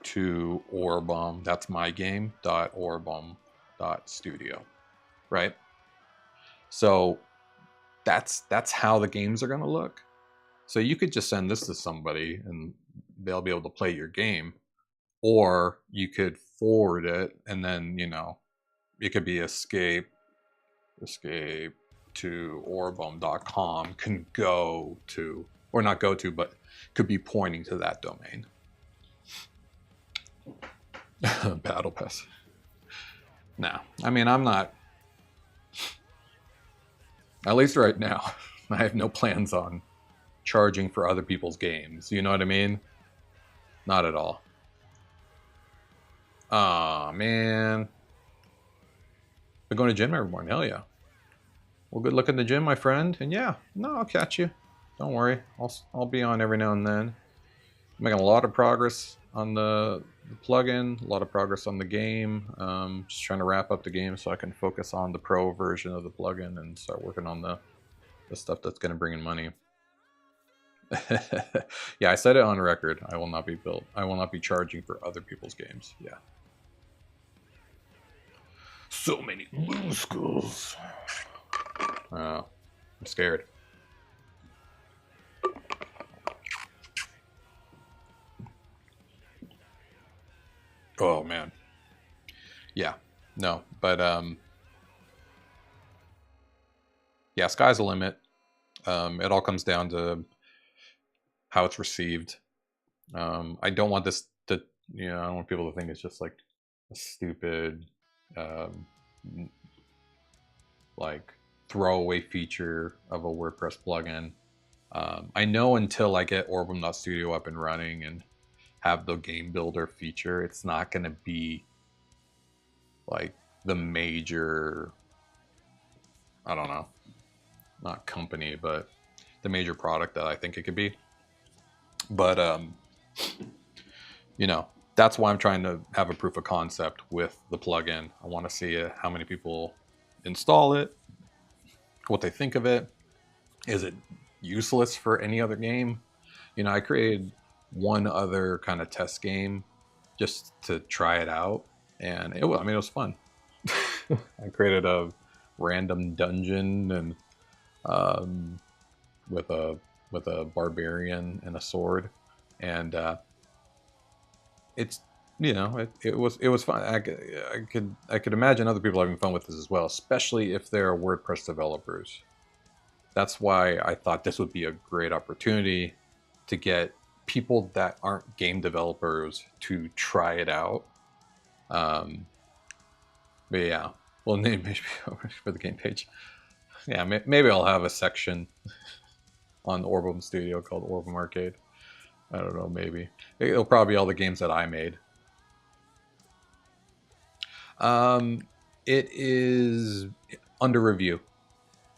to Orbem, that's my game, .orbem.studio, right? So that's how the games are going to look. So you could just send this to somebody and they'll be able to play your game, or you could forward it and then it could be escape to orbem.com, can go to, or not go to, but could be pointing to that domain. Battle Pass. No, I mean, I'm not, at least right now, I have no plans on charging for other people's games. You know what I mean? Not at all. Aw, man. Been going to gym every morning. Hell yeah. Well, good luck in the gym, my friend. And yeah, no, I'll catch you. Don't worry. I'll be on every now and then. I'm making a lot of progress on the plugin, a lot of progress on the game. Just trying to wrap up the game so I can focus on the pro version of the plugin and start working on the stuff that's going to bring in money. Yeah, I said it on record. I will not be charging for other people's games. Yeah. So many blue skulls. I'm scared. Oh man. Yeah. No, but yeah, sky's the limit. It all comes down to how it's received. I don't want this to, I don't want people to think it's just like a stupid, like throwaway feature of a WordPress plugin. I know until I get Orbem.studio up and running and have the game builder feature, it's not going to be like the major, I don't know, not company, but the major product that I think it could be. But that's why I'm trying to have a proof of concept with the plugin. I want to see how many people install it, what they think of it. Is it useless for any other game? I created one other kind of test game just to try it out, and it was fun. I created a random dungeon and with a with a barbarian and a sword, and it's it was fun. I could imagine other people having fun with this as well, especially if they're WordPress developers. That's why I thought this would be a great opportunity to get people that aren't game developers to try it out. But yeah, well, name maybe for the game page. Yeah, maybe I'll have a section on Orbem Studio called Orbem Arcade. I don't know, maybe it'll probably be all the games that I made. It is under review,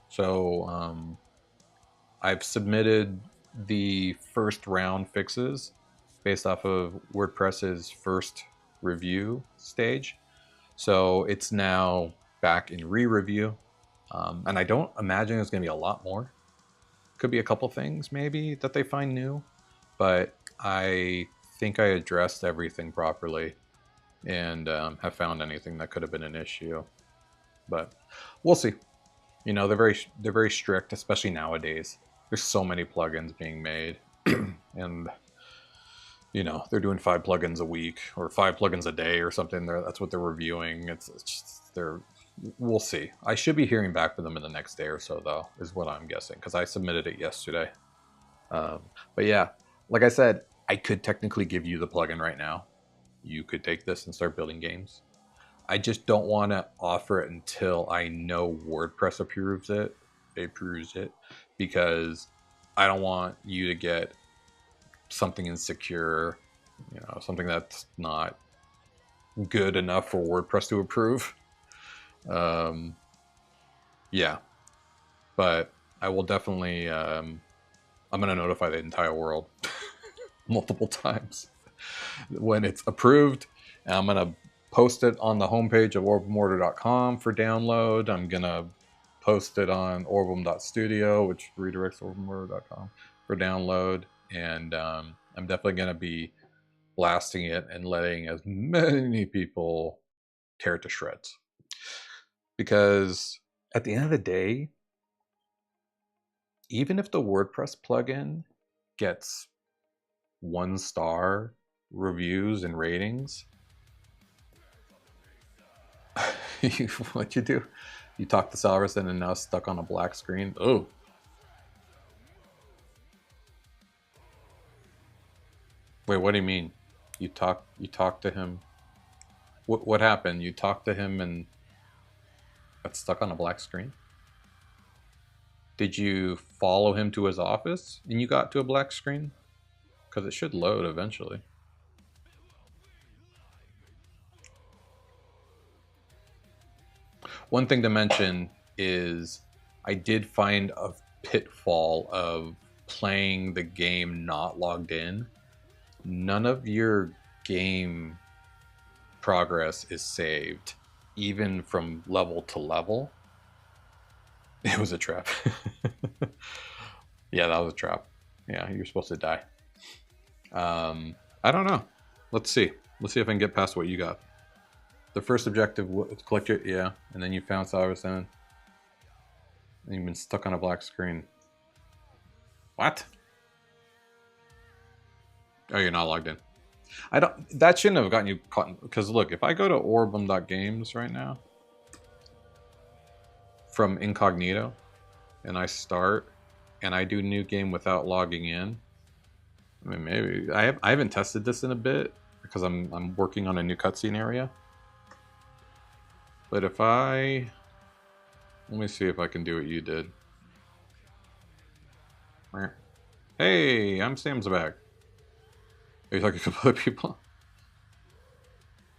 so I've submitted the first round fixes based off of WordPress's first review stage. So it's now back in re-review, and I don't imagine there's going to be a lot more. Could be a couple things maybe that they find new, but I think I addressed everything properly and have found anything that could have been an issue. But we'll see. You know, they're very strict, especially nowadays. There's so many plugins being made, and you know they're doing 5 plugins a week or 5 plugins a day or something. That's what they're reviewing. It's just, they're we'll see. I should be hearing back from them in the next day or so, though, is what I'm guessing, because I submitted it yesterday. But yeah, like I said, I could technically give you the plugin right now. You could take this and start building games. I just don't want to offer it until I know WordPress approves it, because I don't want you to get something insecure, you know, something that's not good enough for WordPress to approve. Yeah, but I will definitely. I'm going to notify the entire world multiple times when it's approved. And I'm going to post it on the homepage of orbemortar.com for download. I'm going to post it on orbem.studio, which redirects orbemortar.com for download. And I'm definitely going to be blasting it and letting as many people tear it to shreds. Because at the end of the day, even if the WordPress plugin gets 1-star reviews and ratings, what you do? You talk to Salverson and now stuck on a black screen. Oh. Wait, what do you mean? You talk to him. What happened? You talked to him and got stuck on a black screen? Did you follow him to his office and you got to a black screen? Because it should load eventually. One thing to mention is I did find a pitfall of playing the game not logged in. None of your game progress is saved, even from level to level. It was a trap. Yeah, that was a trap. Yeah, you're supposed to die. I don't know. Let's see. Let's see if I can get past what you got. The first objective was collect your, yeah, and then you found Salverson. And you've been stuck on a black screen. What? Oh, you're not logged in. I don't. That shouldn't have gotten you caught. Because look, if I go to orbem.games right now from incognito, and I start, and I do new game without logging in. I mean, maybe I haven't tested this in a bit because I'm working on a new cutscene area. But if let me see if I can do what you did. Hey, I'm Sam's back. Are you talking to other people?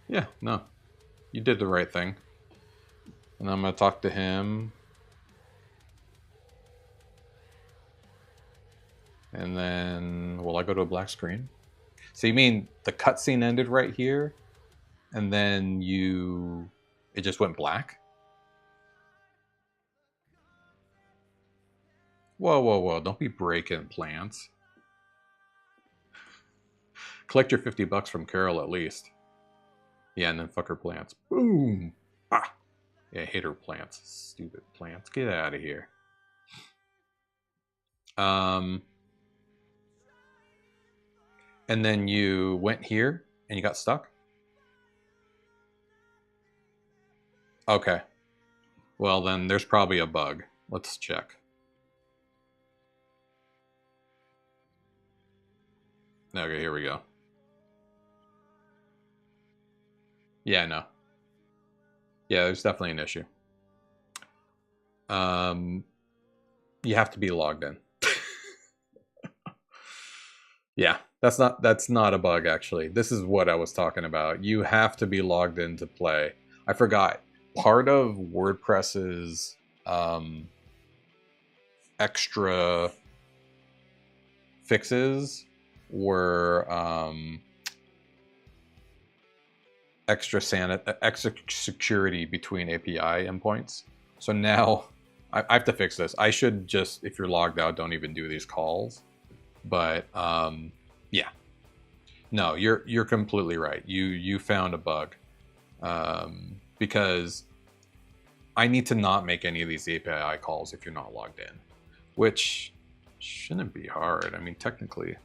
Yeah, no. You did the right thing. And I'm going to talk to him. And then, will I go to a black screen? So you mean the cutscene ended right here? And then it just went black? Whoa, whoa, whoa. Don't be breaking plants. Collect your $50 from Carol at least. Yeah, and then fuck her plants. Boom! Ah! Yeah, I hate her plants. Stupid plants. Get out of here. And then you went here and you got stuck? Okay. Well, then there's probably a bug. Let's check. Okay, here we go. Yeah, no. Yeah, there's definitely an issue. You have to be logged in. Yeah, that's not a bug actually. This is what I was talking about. You have to be logged in to play. I forgot. Part of WordPress's extra fixes were extra security between API endpoints. So now I have to fix this. I should just, if you're logged out, don't even do these calls. But yeah, no, you're completely right. You found a bug because I need to not make any of these API calls if you're not logged in, which shouldn't be hard. I mean, technically,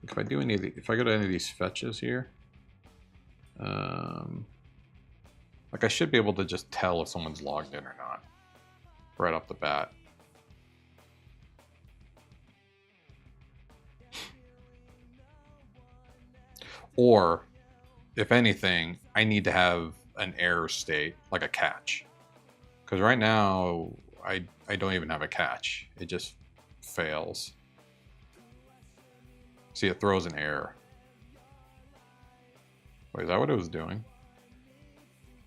if I do if I go to any of these fetches here, like I should be able to just tell if someone's logged in or not right off the bat. Or, if anything, I need to have an error state, like a catch. Because right now, I don't even have a catch. It just fails. See, it throws an error. Wait, is that what it was doing?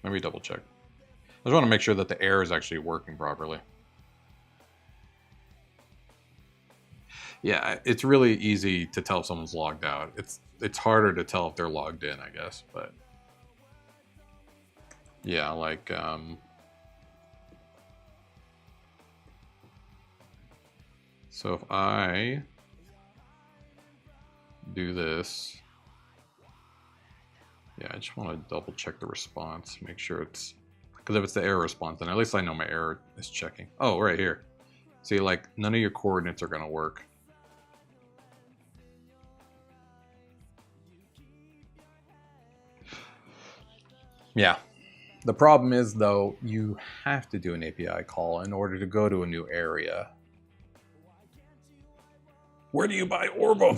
Let me double check. I just want to make sure that the error is actually working properly. Yeah, it's really easy to tell if someone's logged out. It's harder to tell if they're logged in, I guess, but yeah, like so if I do this, yeah, I just want to double check the response, make sure it's, because if it's the error response, then at least I know my error is checking. Oh, right here. See, like none of your coordinates are going to work. Yeah. The problem is, though, you have to do an API call in order to go to a new area. Where do you buy Orbem?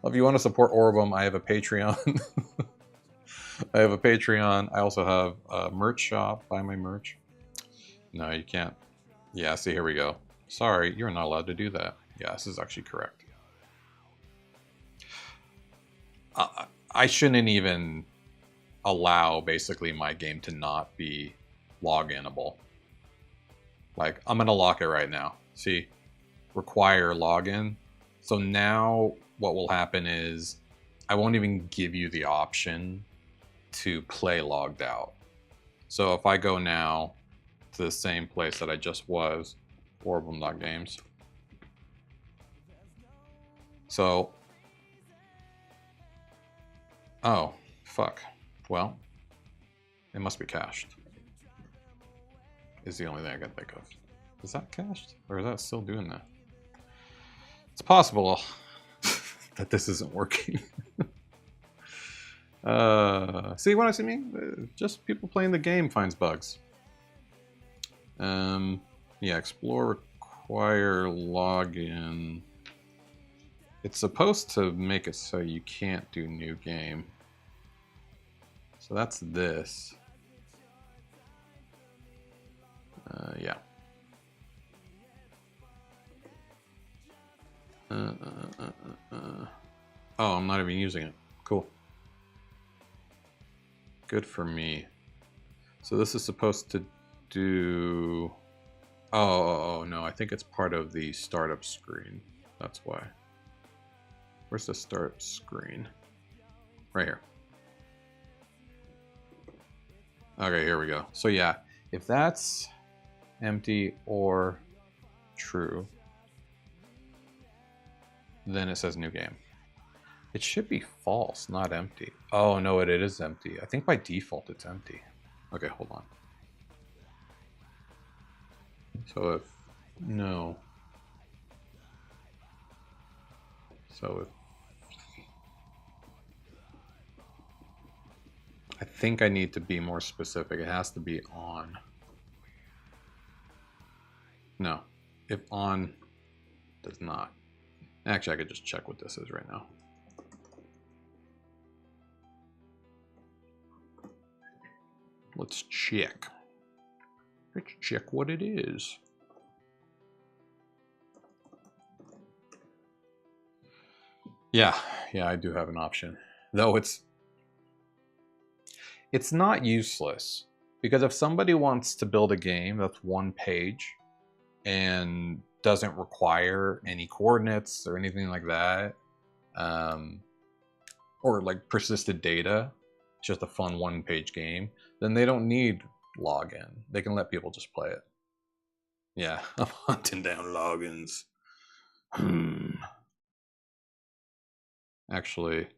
Well, if you want to support Orbem, I have a Patreon. I have a Patreon. I also have a merch shop. Buy my merch. No, you can't. Yeah, see, here we go. Sorry, you're not allowed to do that. Yeah, this is actually correct. I shouldn't even allow basically my game to not be loginable. Like, I'm going to lock it right now. See, require login. So now what will happen is I won't even give you the option to play logged out. So if I go now to the same place that I just was, Orbem.games. So, oh, fuck. Well, it must be cached. Is the only thing I can think of. Is that cached? Or is that still doing that? It's possible that this isn't working. See what I mean? Just people playing the game finds bugs. Yeah, explore, require, login. It's supposed to make it so you can't do new game. So that's this. Yeah. Oh, I'm not even using it. Cool. Good for me. So this is supposed to do... Oh, no, I think it's part of the startup screen. That's why. Where's the startup screen? Right here. Okay, here we go. So yeah, if that's empty or true, then it says new game. It should be false, not empty. Oh no, it is empty. I think by default it's empty. Okay, hold on. So if no. So I think I need to be more specific. It has to be on. No, if on does not. Actually, I could just check what this is right now. Let's check. Let's check what it is. Yeah, I do have an option. Though it's not useless. Because if somebody wants to build a game that's one page and doesn't require any coordinates or anything like that, or like persisted data, it's just a fun one-page game, then they don't need login. They can let people just play it. Yeah, I'm hunting down logins. Actually,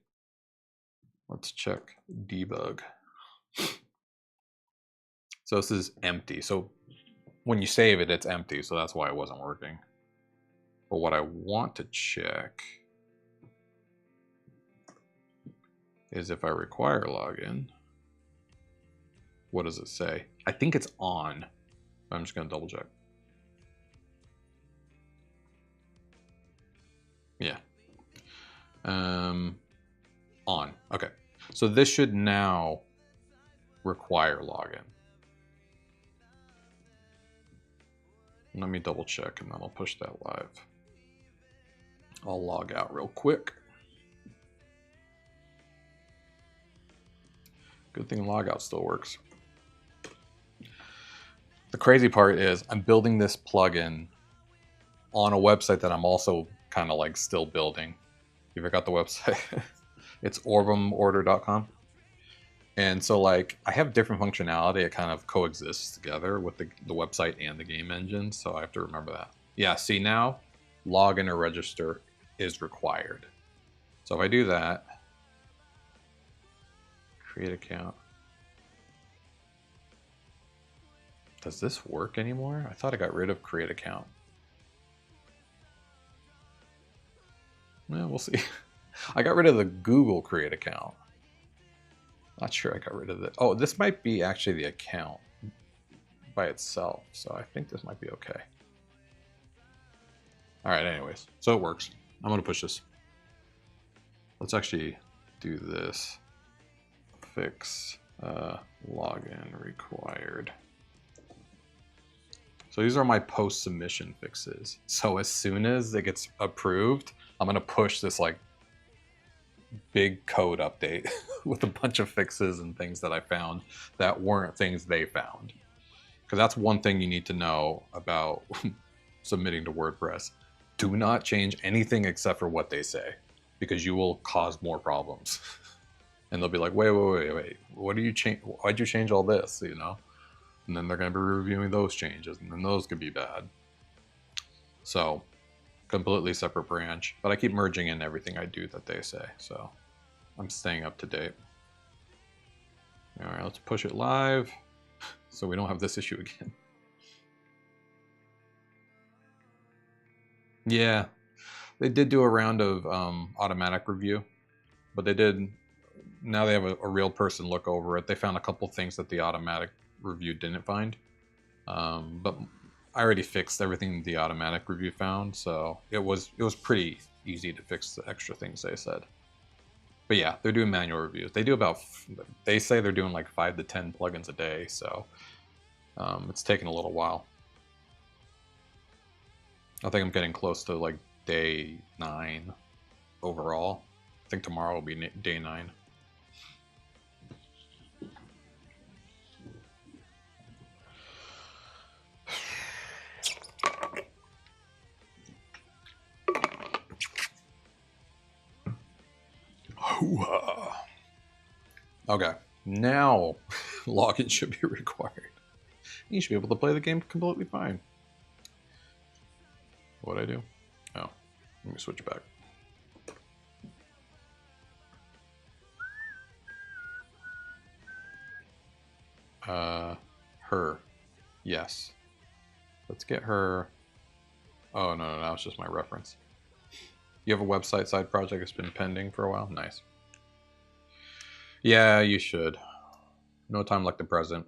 let's check debug. So this is empty. So when you save it, it's empty. So that's why it wasn't working. But what I want to check is if I require login, what does it say? I think it's on. I'm just going to double check. Yeah. On. Okay. So this should now require login. Let me double check and then I'll push that live. I'll log out real quick. Good thing logout still works. The crazy part is I'm building this plugin on a website that I'm also kind of like still building. You ever got the website? It's orbemorder.com. And so like I have different functionality. It kind of coexists together with the website and the game engine. So I have to remember that. Yeah, see now, login or register is required. So if I do that, create account. Does this work anymore? I thought I got rid of create account. Well, we'll see. I got rid of the Google create account. Not sure I got rid of it. Oh, this might be actually the account by itself. So I think this might be okay. All right, anyways. So it works. I'm going to push this. Let's actually do this. Fix login required. So these are my post-submission fixes. So as soon as it gets approved, I'm going to push this like big code update with a bunch of fixes and things that I found that weren't things they found. Because that's one thing you need to know about submitting to WordPress. Do not change anything except for what they say, because you will cause more problems. And they'll be like, wait, what do you change? Why'd you change all this? You know? And then they're going to be reviewing those changes, and then those could be bad. So, completely separate branch. But I keep merging in everything I do that they say. So, I'm staying up to date. All right, let's push it live so we don't have this issue again. Yeah, they did do a round of automatic review, but they did. Now they have a real person look over it. They found a couple things that the automatic review didn't find, but I already fixed everything the automatic review found, so it was pretty easy to fix the extra things they said. But yeah, they're doing manual reviews. They do about, they say they're doing like 5 to 10 plugins a day, so it's taking a little while. I think I'm getting close to like day 9 overall. I think tomorrow will be day 9. Okay, now login should be required. You should be able to play the game completely fine. What'd I do? Oh, let me switch back. Her. Yes. Let's get her. Oh, no, it's just my reference. You have a website side project that's been pending for a while? Nice. Yeah, you should. No time like the present.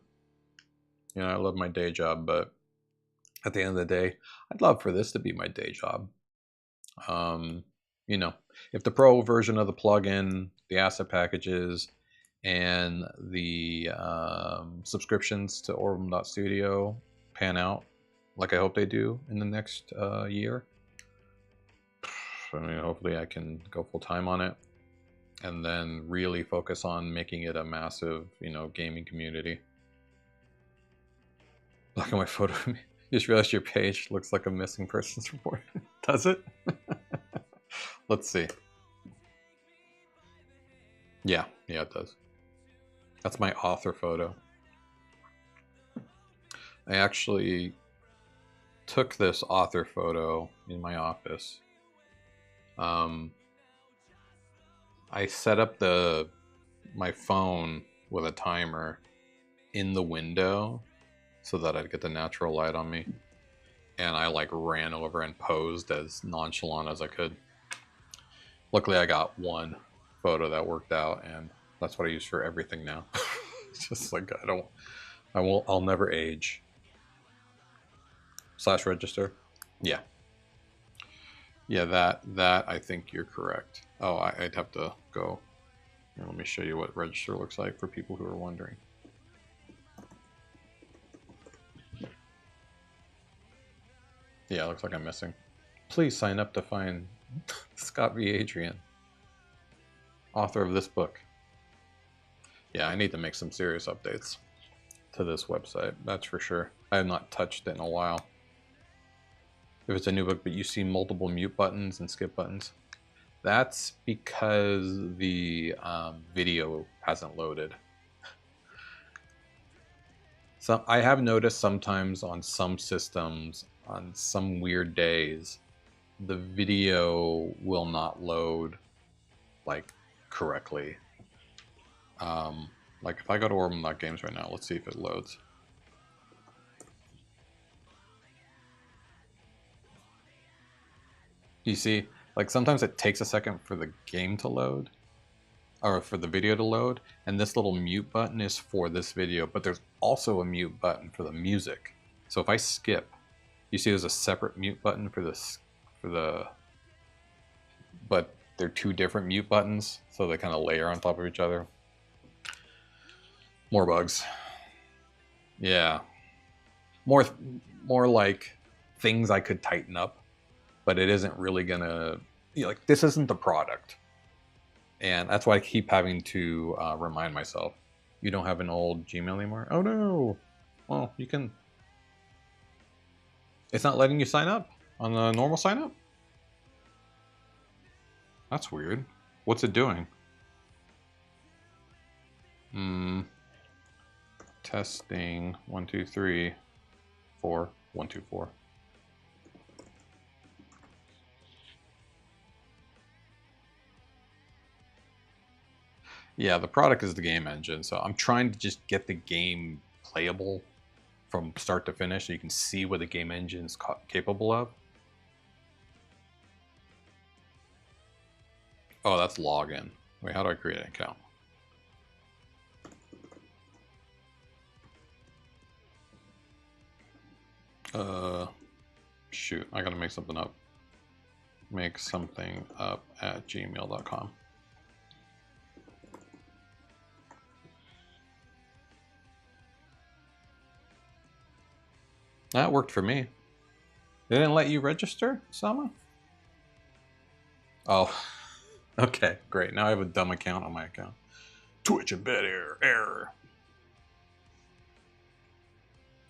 You know, I love my day job, but at the end of the day, I'd love for this to be my day job. You know, if the pro version of the plugin, the asset packages, and the subscriptions to Orbem.studio pan out like I hope they do in the next year, I mean, hopefully I can go full time on it and then really focus on making it a massive, you know, gaming community. Black and white photo. You just realized your page looks like a missing persons report. Does it? Let's see. Yeah, it does. That's my author photo. I actually took this author photo in my office. I set up my phone with a timer in the window so that I'd get the natural light on me. And I like ran over and posed as nonchalant as I could. Luckily I got one photo that worked out, and that's what I use for everything now. It's just like I'll never age. /register. Yeah. Yeah, that I think you're correct. Oh, I'd have to go. Here, let me show you what register looks like for people who are wondering. Yeah, it looks like I'm missing. Please sign up to find Scott V. Adrian, author of this book. Yeah, I need to make some serious updates to this website, that's for sure. I have not touched it in a while. If it's a new book, but you see multiple mute buttons and skip buttons, that's because the video hasn't loaded. So I have noticed sometimes on some systems, on some weird days, the video will not load like correctly. Like if I go to Orbem.games right now, let's see if it loads. You see, like sometimes it takes a second for the game to load, or for the video to load, and this little mute button is for this video, but there's also a mute button for the music. So if I skip, you see there's a separate mute button for this, but they're two different mute buttons, so they kind of layer on top of each other. More bugs. Yeah. More like things I could tighten up, but it isn't really gonna, you know, like this isn't the product. And that's why I keep having to remind myself, you don't have an old Gmail anymore? Oh no! Well, you can... It's not letting you sign up on the normal sign up? That's weird. What's it doing? Testing 1 2 3 4 1 2 4. Yeah, the product is the game engine, so I'm trying to just get the game playable from start to finish so you can see what the game engine is capable of. Oh, that's login. Wait, how do I create an account? Shoot, I gotta make something up. Make something up at gmail.com. That worked for me. They didn't let you register, Sama? Oh, okay, great. Now I have a dumb account on my account. Twitch embed error.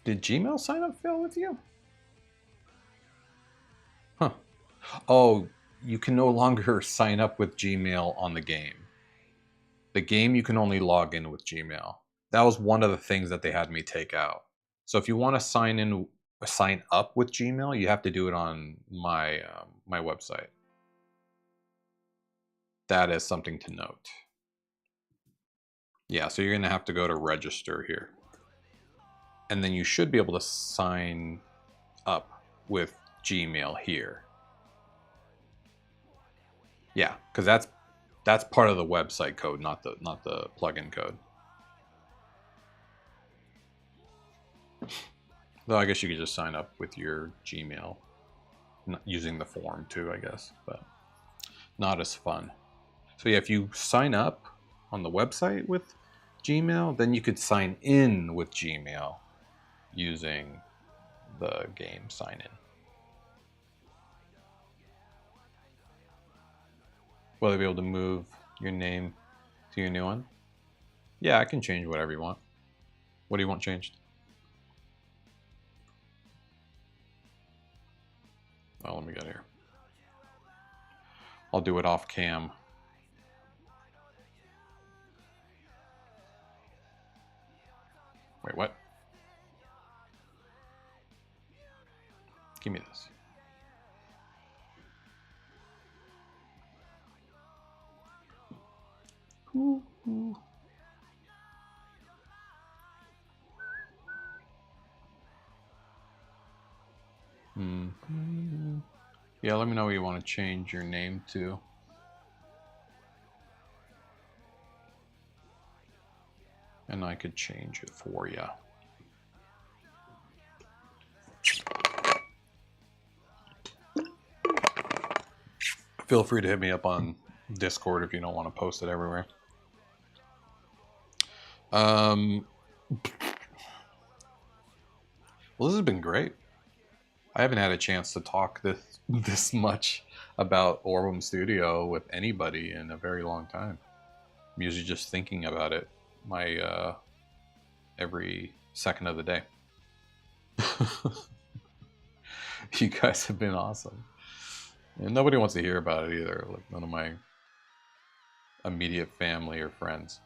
Did Gmail sign up fail with you? Huh. Oh, you can no longer sign up with Gmail on the game. The game you can only log in with Gmail. That was one of the things that they had me take out. So if you want to sign up with Gmail, you have to do it on my my website. That is something to note. Yeah, so you're going to have to go to register here. And then you should be able to sign up with Gmail here. Yeah, because that's part of the website code, not the plugin code. Though I guess you could just sign up with your Gmail, using the form too, I guess, but not as fun. So yeah, if you sign up on the website with Gmail, then you could sign in with Gmail using the game sign in. Will they be able to move your name to your new one? Yeah, I can change whatever you want. What do you want changed? Oh, let me get here. I'll do it off cam. Wait, what? Give me this. Ooh, ooh. Yeah, let me know what you want to change your name to. And I could change it for you. Feel free to hit me up on Discord if you don't want to post it everywhere. Well, this has been great. I haven't had a chance to talk this much about Orbem Studio with anybody in a very long time. I'm usually just thinking about it every second of the day. You guys have been awesome. And nobody wants to hear about it either. Like none of my immediate family or friends.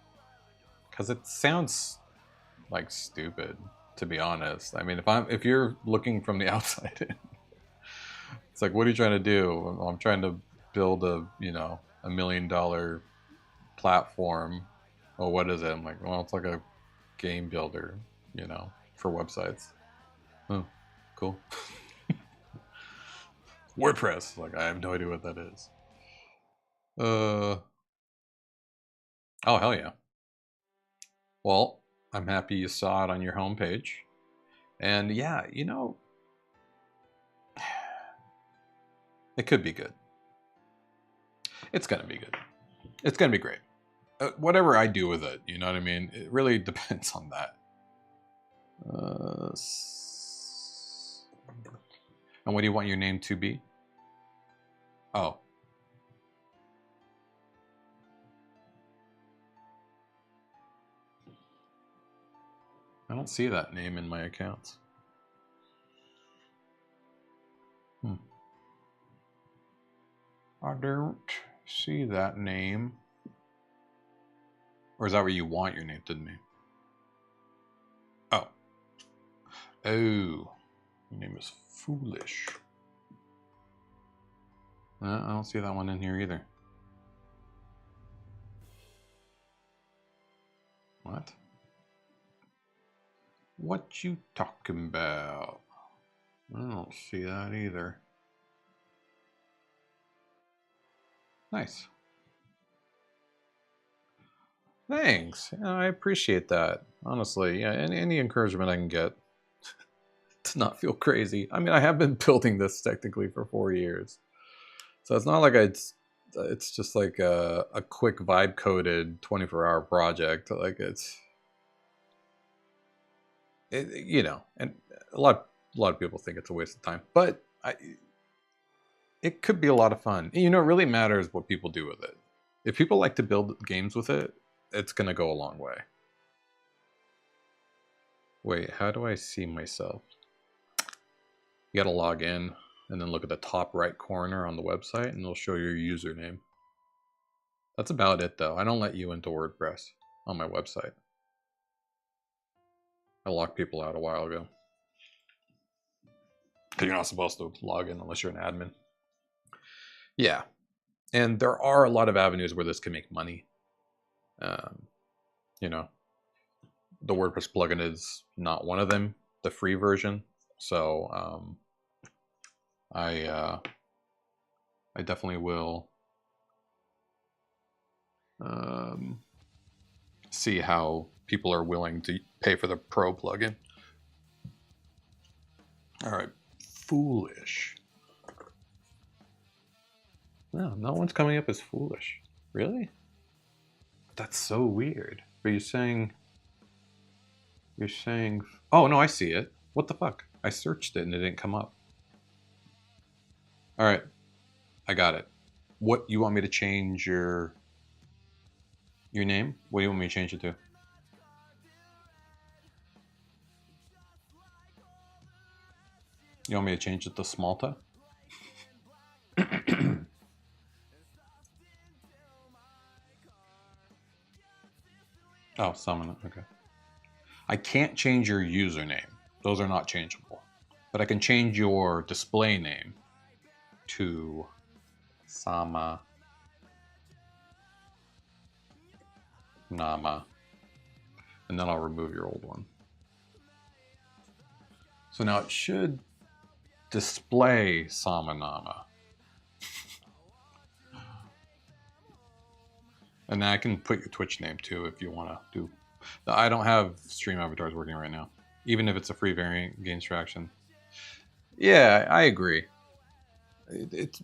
Because it sounds like stupid, to be honest. I mean, if you're looking from the outside in, it's like, what are you trying to do? I'm trying to build a $1 million platform. Oh, what is it? I'm like, well, it's like a game builder, for websites. Oh, cool. WordPress. Like, I have no idea what that is. Oh, hell yeah. Well, I'm happy you saw it on your homepage. And yeah, it could be good. It's going to be good. It's going to be great. Whatever I do with it, you know what I mean? It really depends on that. And what do you want your name to be? Oh. I don't see that name in my accounts. I don't see that name. Or is that where you want your name to be? Oh. Oh. Your name is Foolish. I don't see that one in here either. What? What you talking about? I don't see that either. Nice. Thanks. I appreciate that. Honestly, yeah, any encouragement I can get to not feel crazy. I mean, I have been building this technically for 4 years. So it's not like it's just like a quick vibe coded 24-hour project. Like and a lot of people think it's a waste of time, but it could be a lot of fun. It really matters what people do with it. If people like to build games with it, it's gonna go a long way. Wait, how do I see myself? You gotta log in and then look at the top right corner on the website and it'll show your username. That's about it though. I don't let you into WordPress on my website. I locked people out a while ago. Because you're not supposed to log in unless you're an admin. Yeah. And there are a lot of avenues where this can make money. The WordPress plugin is not one of them, the free version. So I definitely will See how people are willing to pay for the pro plugin. All right, foolish. No, no one's coming up as foolish. Really? That's so weird. But you're saying. Oh no, I see it. What the fuck? I searched it and it didn't come up. All right, I got it. What you want me to change your name? What do you want me to change it to? You want me to change it to Smalta? Oh, summon it. Okay. I can't change your username. Those are not changeable. But I can change your display name to Sama Nama. And then I'll remove your old one. So now it should display Sama Nama. And then I can put your Twitch name too if you want to do. I don't have stream avatars working right now, even if it's a free variant gain traction. Yeah, I agree. It's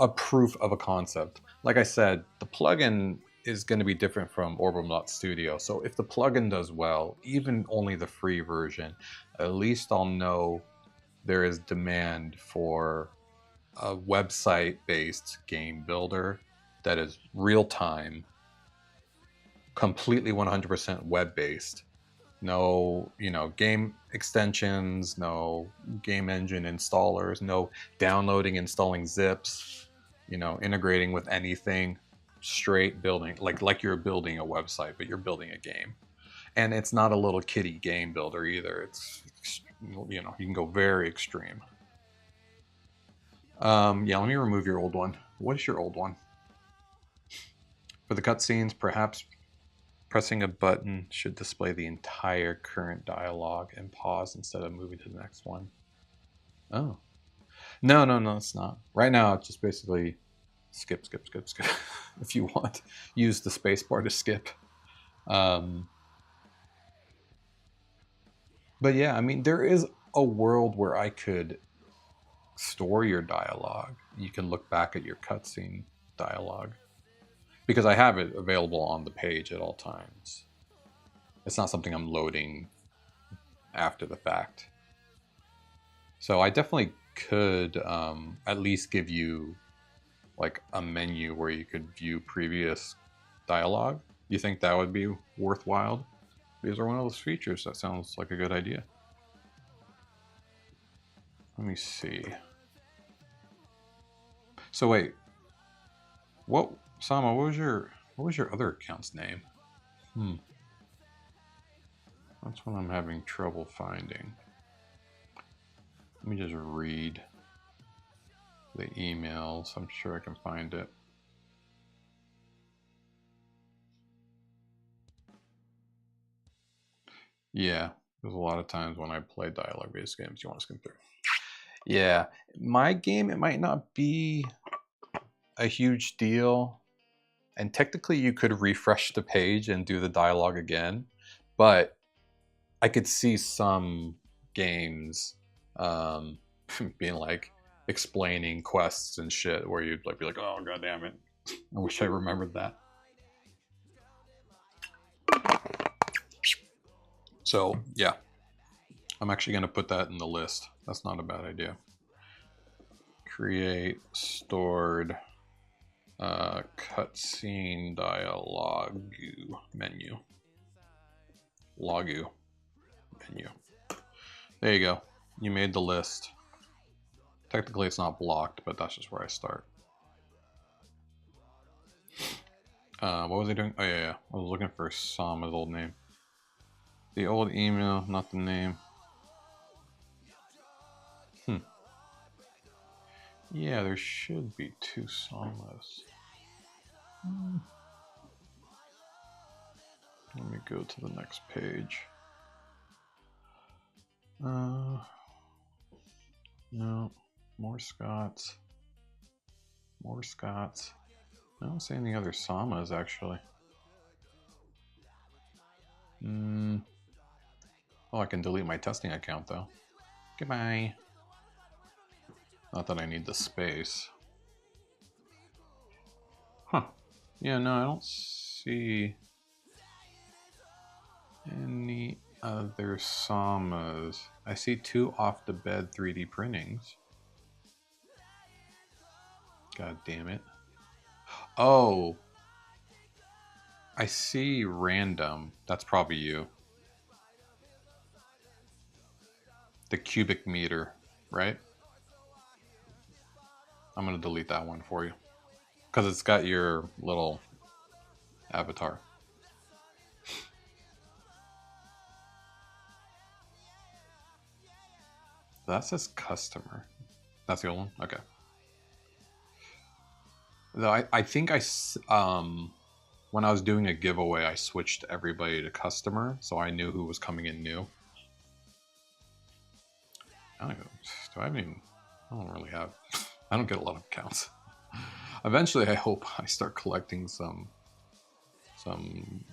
a proof of a concept. Like I said, the plugin is going to be different from Orbem.studio. So if the plugin does well, even only the free version, at least I'll know there is demand for a website-based game builder that is real-time, completely 100% web-based. No, game extensions, no game engine installers, no downloading, installing zips, integrating with anything. Straight building, like you're building a website, but you're building a game. And it's not a little kiddie game builder either. It's, you can go very extreme. Yeah, let me remove your old one. What is your old one? For the cutscenes, perhaps pressing a button should display the entire current dialogue and pause instead of moving to the next one. Oh. No, it's not. Right now, it's just basically skip. If you want, use the spacebar to skip. But yeah, I mean, there is a world where I could store your dialogue. You can look back at your cutscene dialogue because I have it available on the page at all times. It's not something I'm loading after the fact. So I definitely could at least give you like a menu where you could view previous dialogue. You think that would be worthwhile? These are one of those features that sounds like a good idea. Let me see. So wait, Sama? What was your other account's name? That's what I'm having trouble finding. Let me just read the emails. I'm sure I can find it. Yeah, there's a lot of times when I play dialogue-based games you want to skim through. Yeah, my game, it might not be a huge deal. And technically you could refresh the page and do the dialogue again. But I could see some games being like explaining quests and shit where you'd like be like, oh god damn it. I wish I remembered that. So yeah, I'm actually going to put that in the list. That's not a bad idea. Create stored cutscene dialogue menu. Logu menu. There you go. You made the list. Technically it's not blocked, but that's just where I start. What was I doing? Oh yeah. I was looking for Sama's old name. The old email, not the name. Yeah, there should be two Samas. Let me go to the next page. No, more Scots. I don't see any other Samas actually. Oh, I can delete my testing account though. Goodbye. Not that I need the space. Huh. Yeah, no, I don't see any other Samas. I see 2 off the bed 3D printings. God damn it. Oh. I see random. That's probably you. The cubic meter, right? I'm going to delete that one for you. Because it's got your little avatar. That says customer. That's the old one? Okay. Though I think when I was doing a giveaway, I switched everybody to customer, so I knew who was coming in new. I don't really have. I don't get a lot of accounts. Eventually, I hope I start collecting some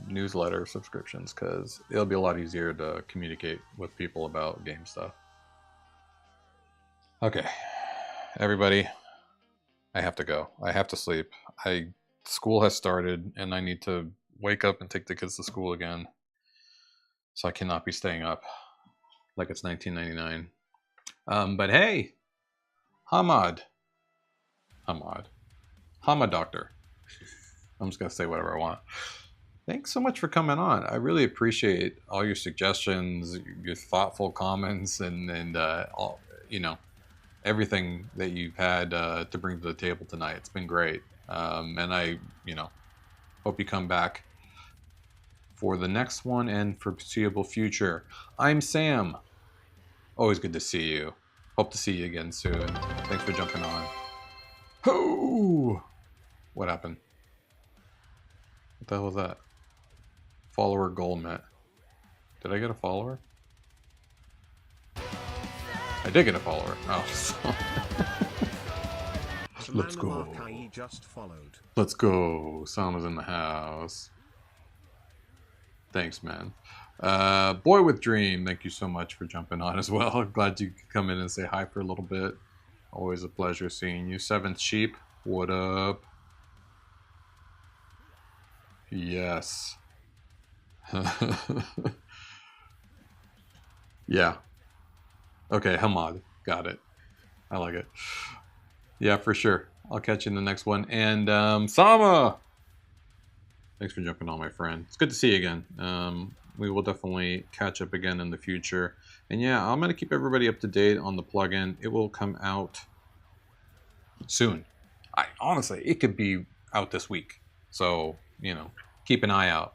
newsletter subscriptions because it'll be a lot easier to communicate with people about game stuff. Okay, everybody, I have to go. I have to sleep. School has started, and I need to wake up and take the kids to school again. So I cannot be staying up like it's 1999. But hey, Hamad Doctor. I'm just gonna say whatever I want. Thanks so much for coming on. I really appreciate all your suggestions, your thoughtful comments, and all, everything that you've had to bring to the table tonight. It's been great, and I hope you come back for the next one and for foreseeable future. I'm Sam. Always good to see you. Hope to see you again soon. Thanks for jumping on. Oh, what happened? What the hell was that? Follower goal met. Did I get a follower? I did get a follower. Oh, let's go. Let's go. Sama's in the house. Thanks, man. Boy with Dream, thank you so much for jumping on as well. Glad you could come in and say hi for a little bit. Always a pleasure seeing you. Seventh Sheep, what up? Yes. Yeah. Okay, Hamad. Got it. I like it. Yeah, for sure. I'll catch you in the next one. And Sama! Thanks for jumping on, my friend. It's good to see you again. We will definitely catch up again in the future. And yeah, I'm going to keep everybody up to date on the plugin. It will come out soon. Honestly, it could be out this week. So, keep an eye out.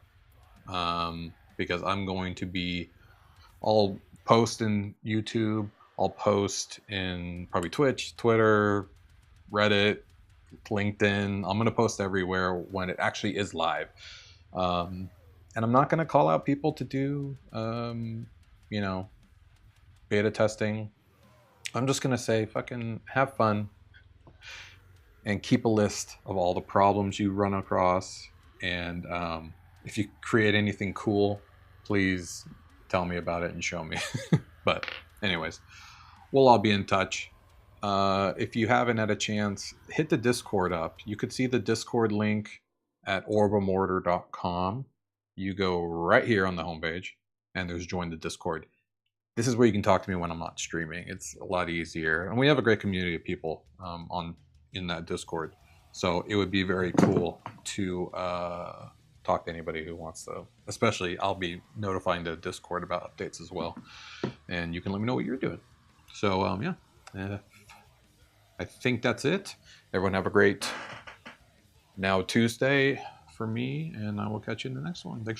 Because I'm going to be... I'll post in YouTube. I'll post in probably Twitch, Twitter, Reddit, LinkedIn. I'm going to post everywhere when it actually is live. And I'm not going to call out people to do, beta testing. I'm just going to say fucking have fun and keep a list of all the problems you run across. And if you create anything cool, please tell me about it and show me. But anyways, we'll all be in touch. If you haven't had a chance, hit the Discord up. You could see the Discord link at orbemortar.com. You go right here on the homepage, and there's join the Discord. This is where you can talk to me when I'm not streaming. It's a lot easier, and we have a great community of people in that Discord. So it would be very cool to talk to anybody who wants to. Especially, I'll be notifying the Discord about updates as well, and you can let me know what you're doing. So yeah. I think that's it. Everyone have a great now Tuesday for me, and I will catch you in the next one. Thanks.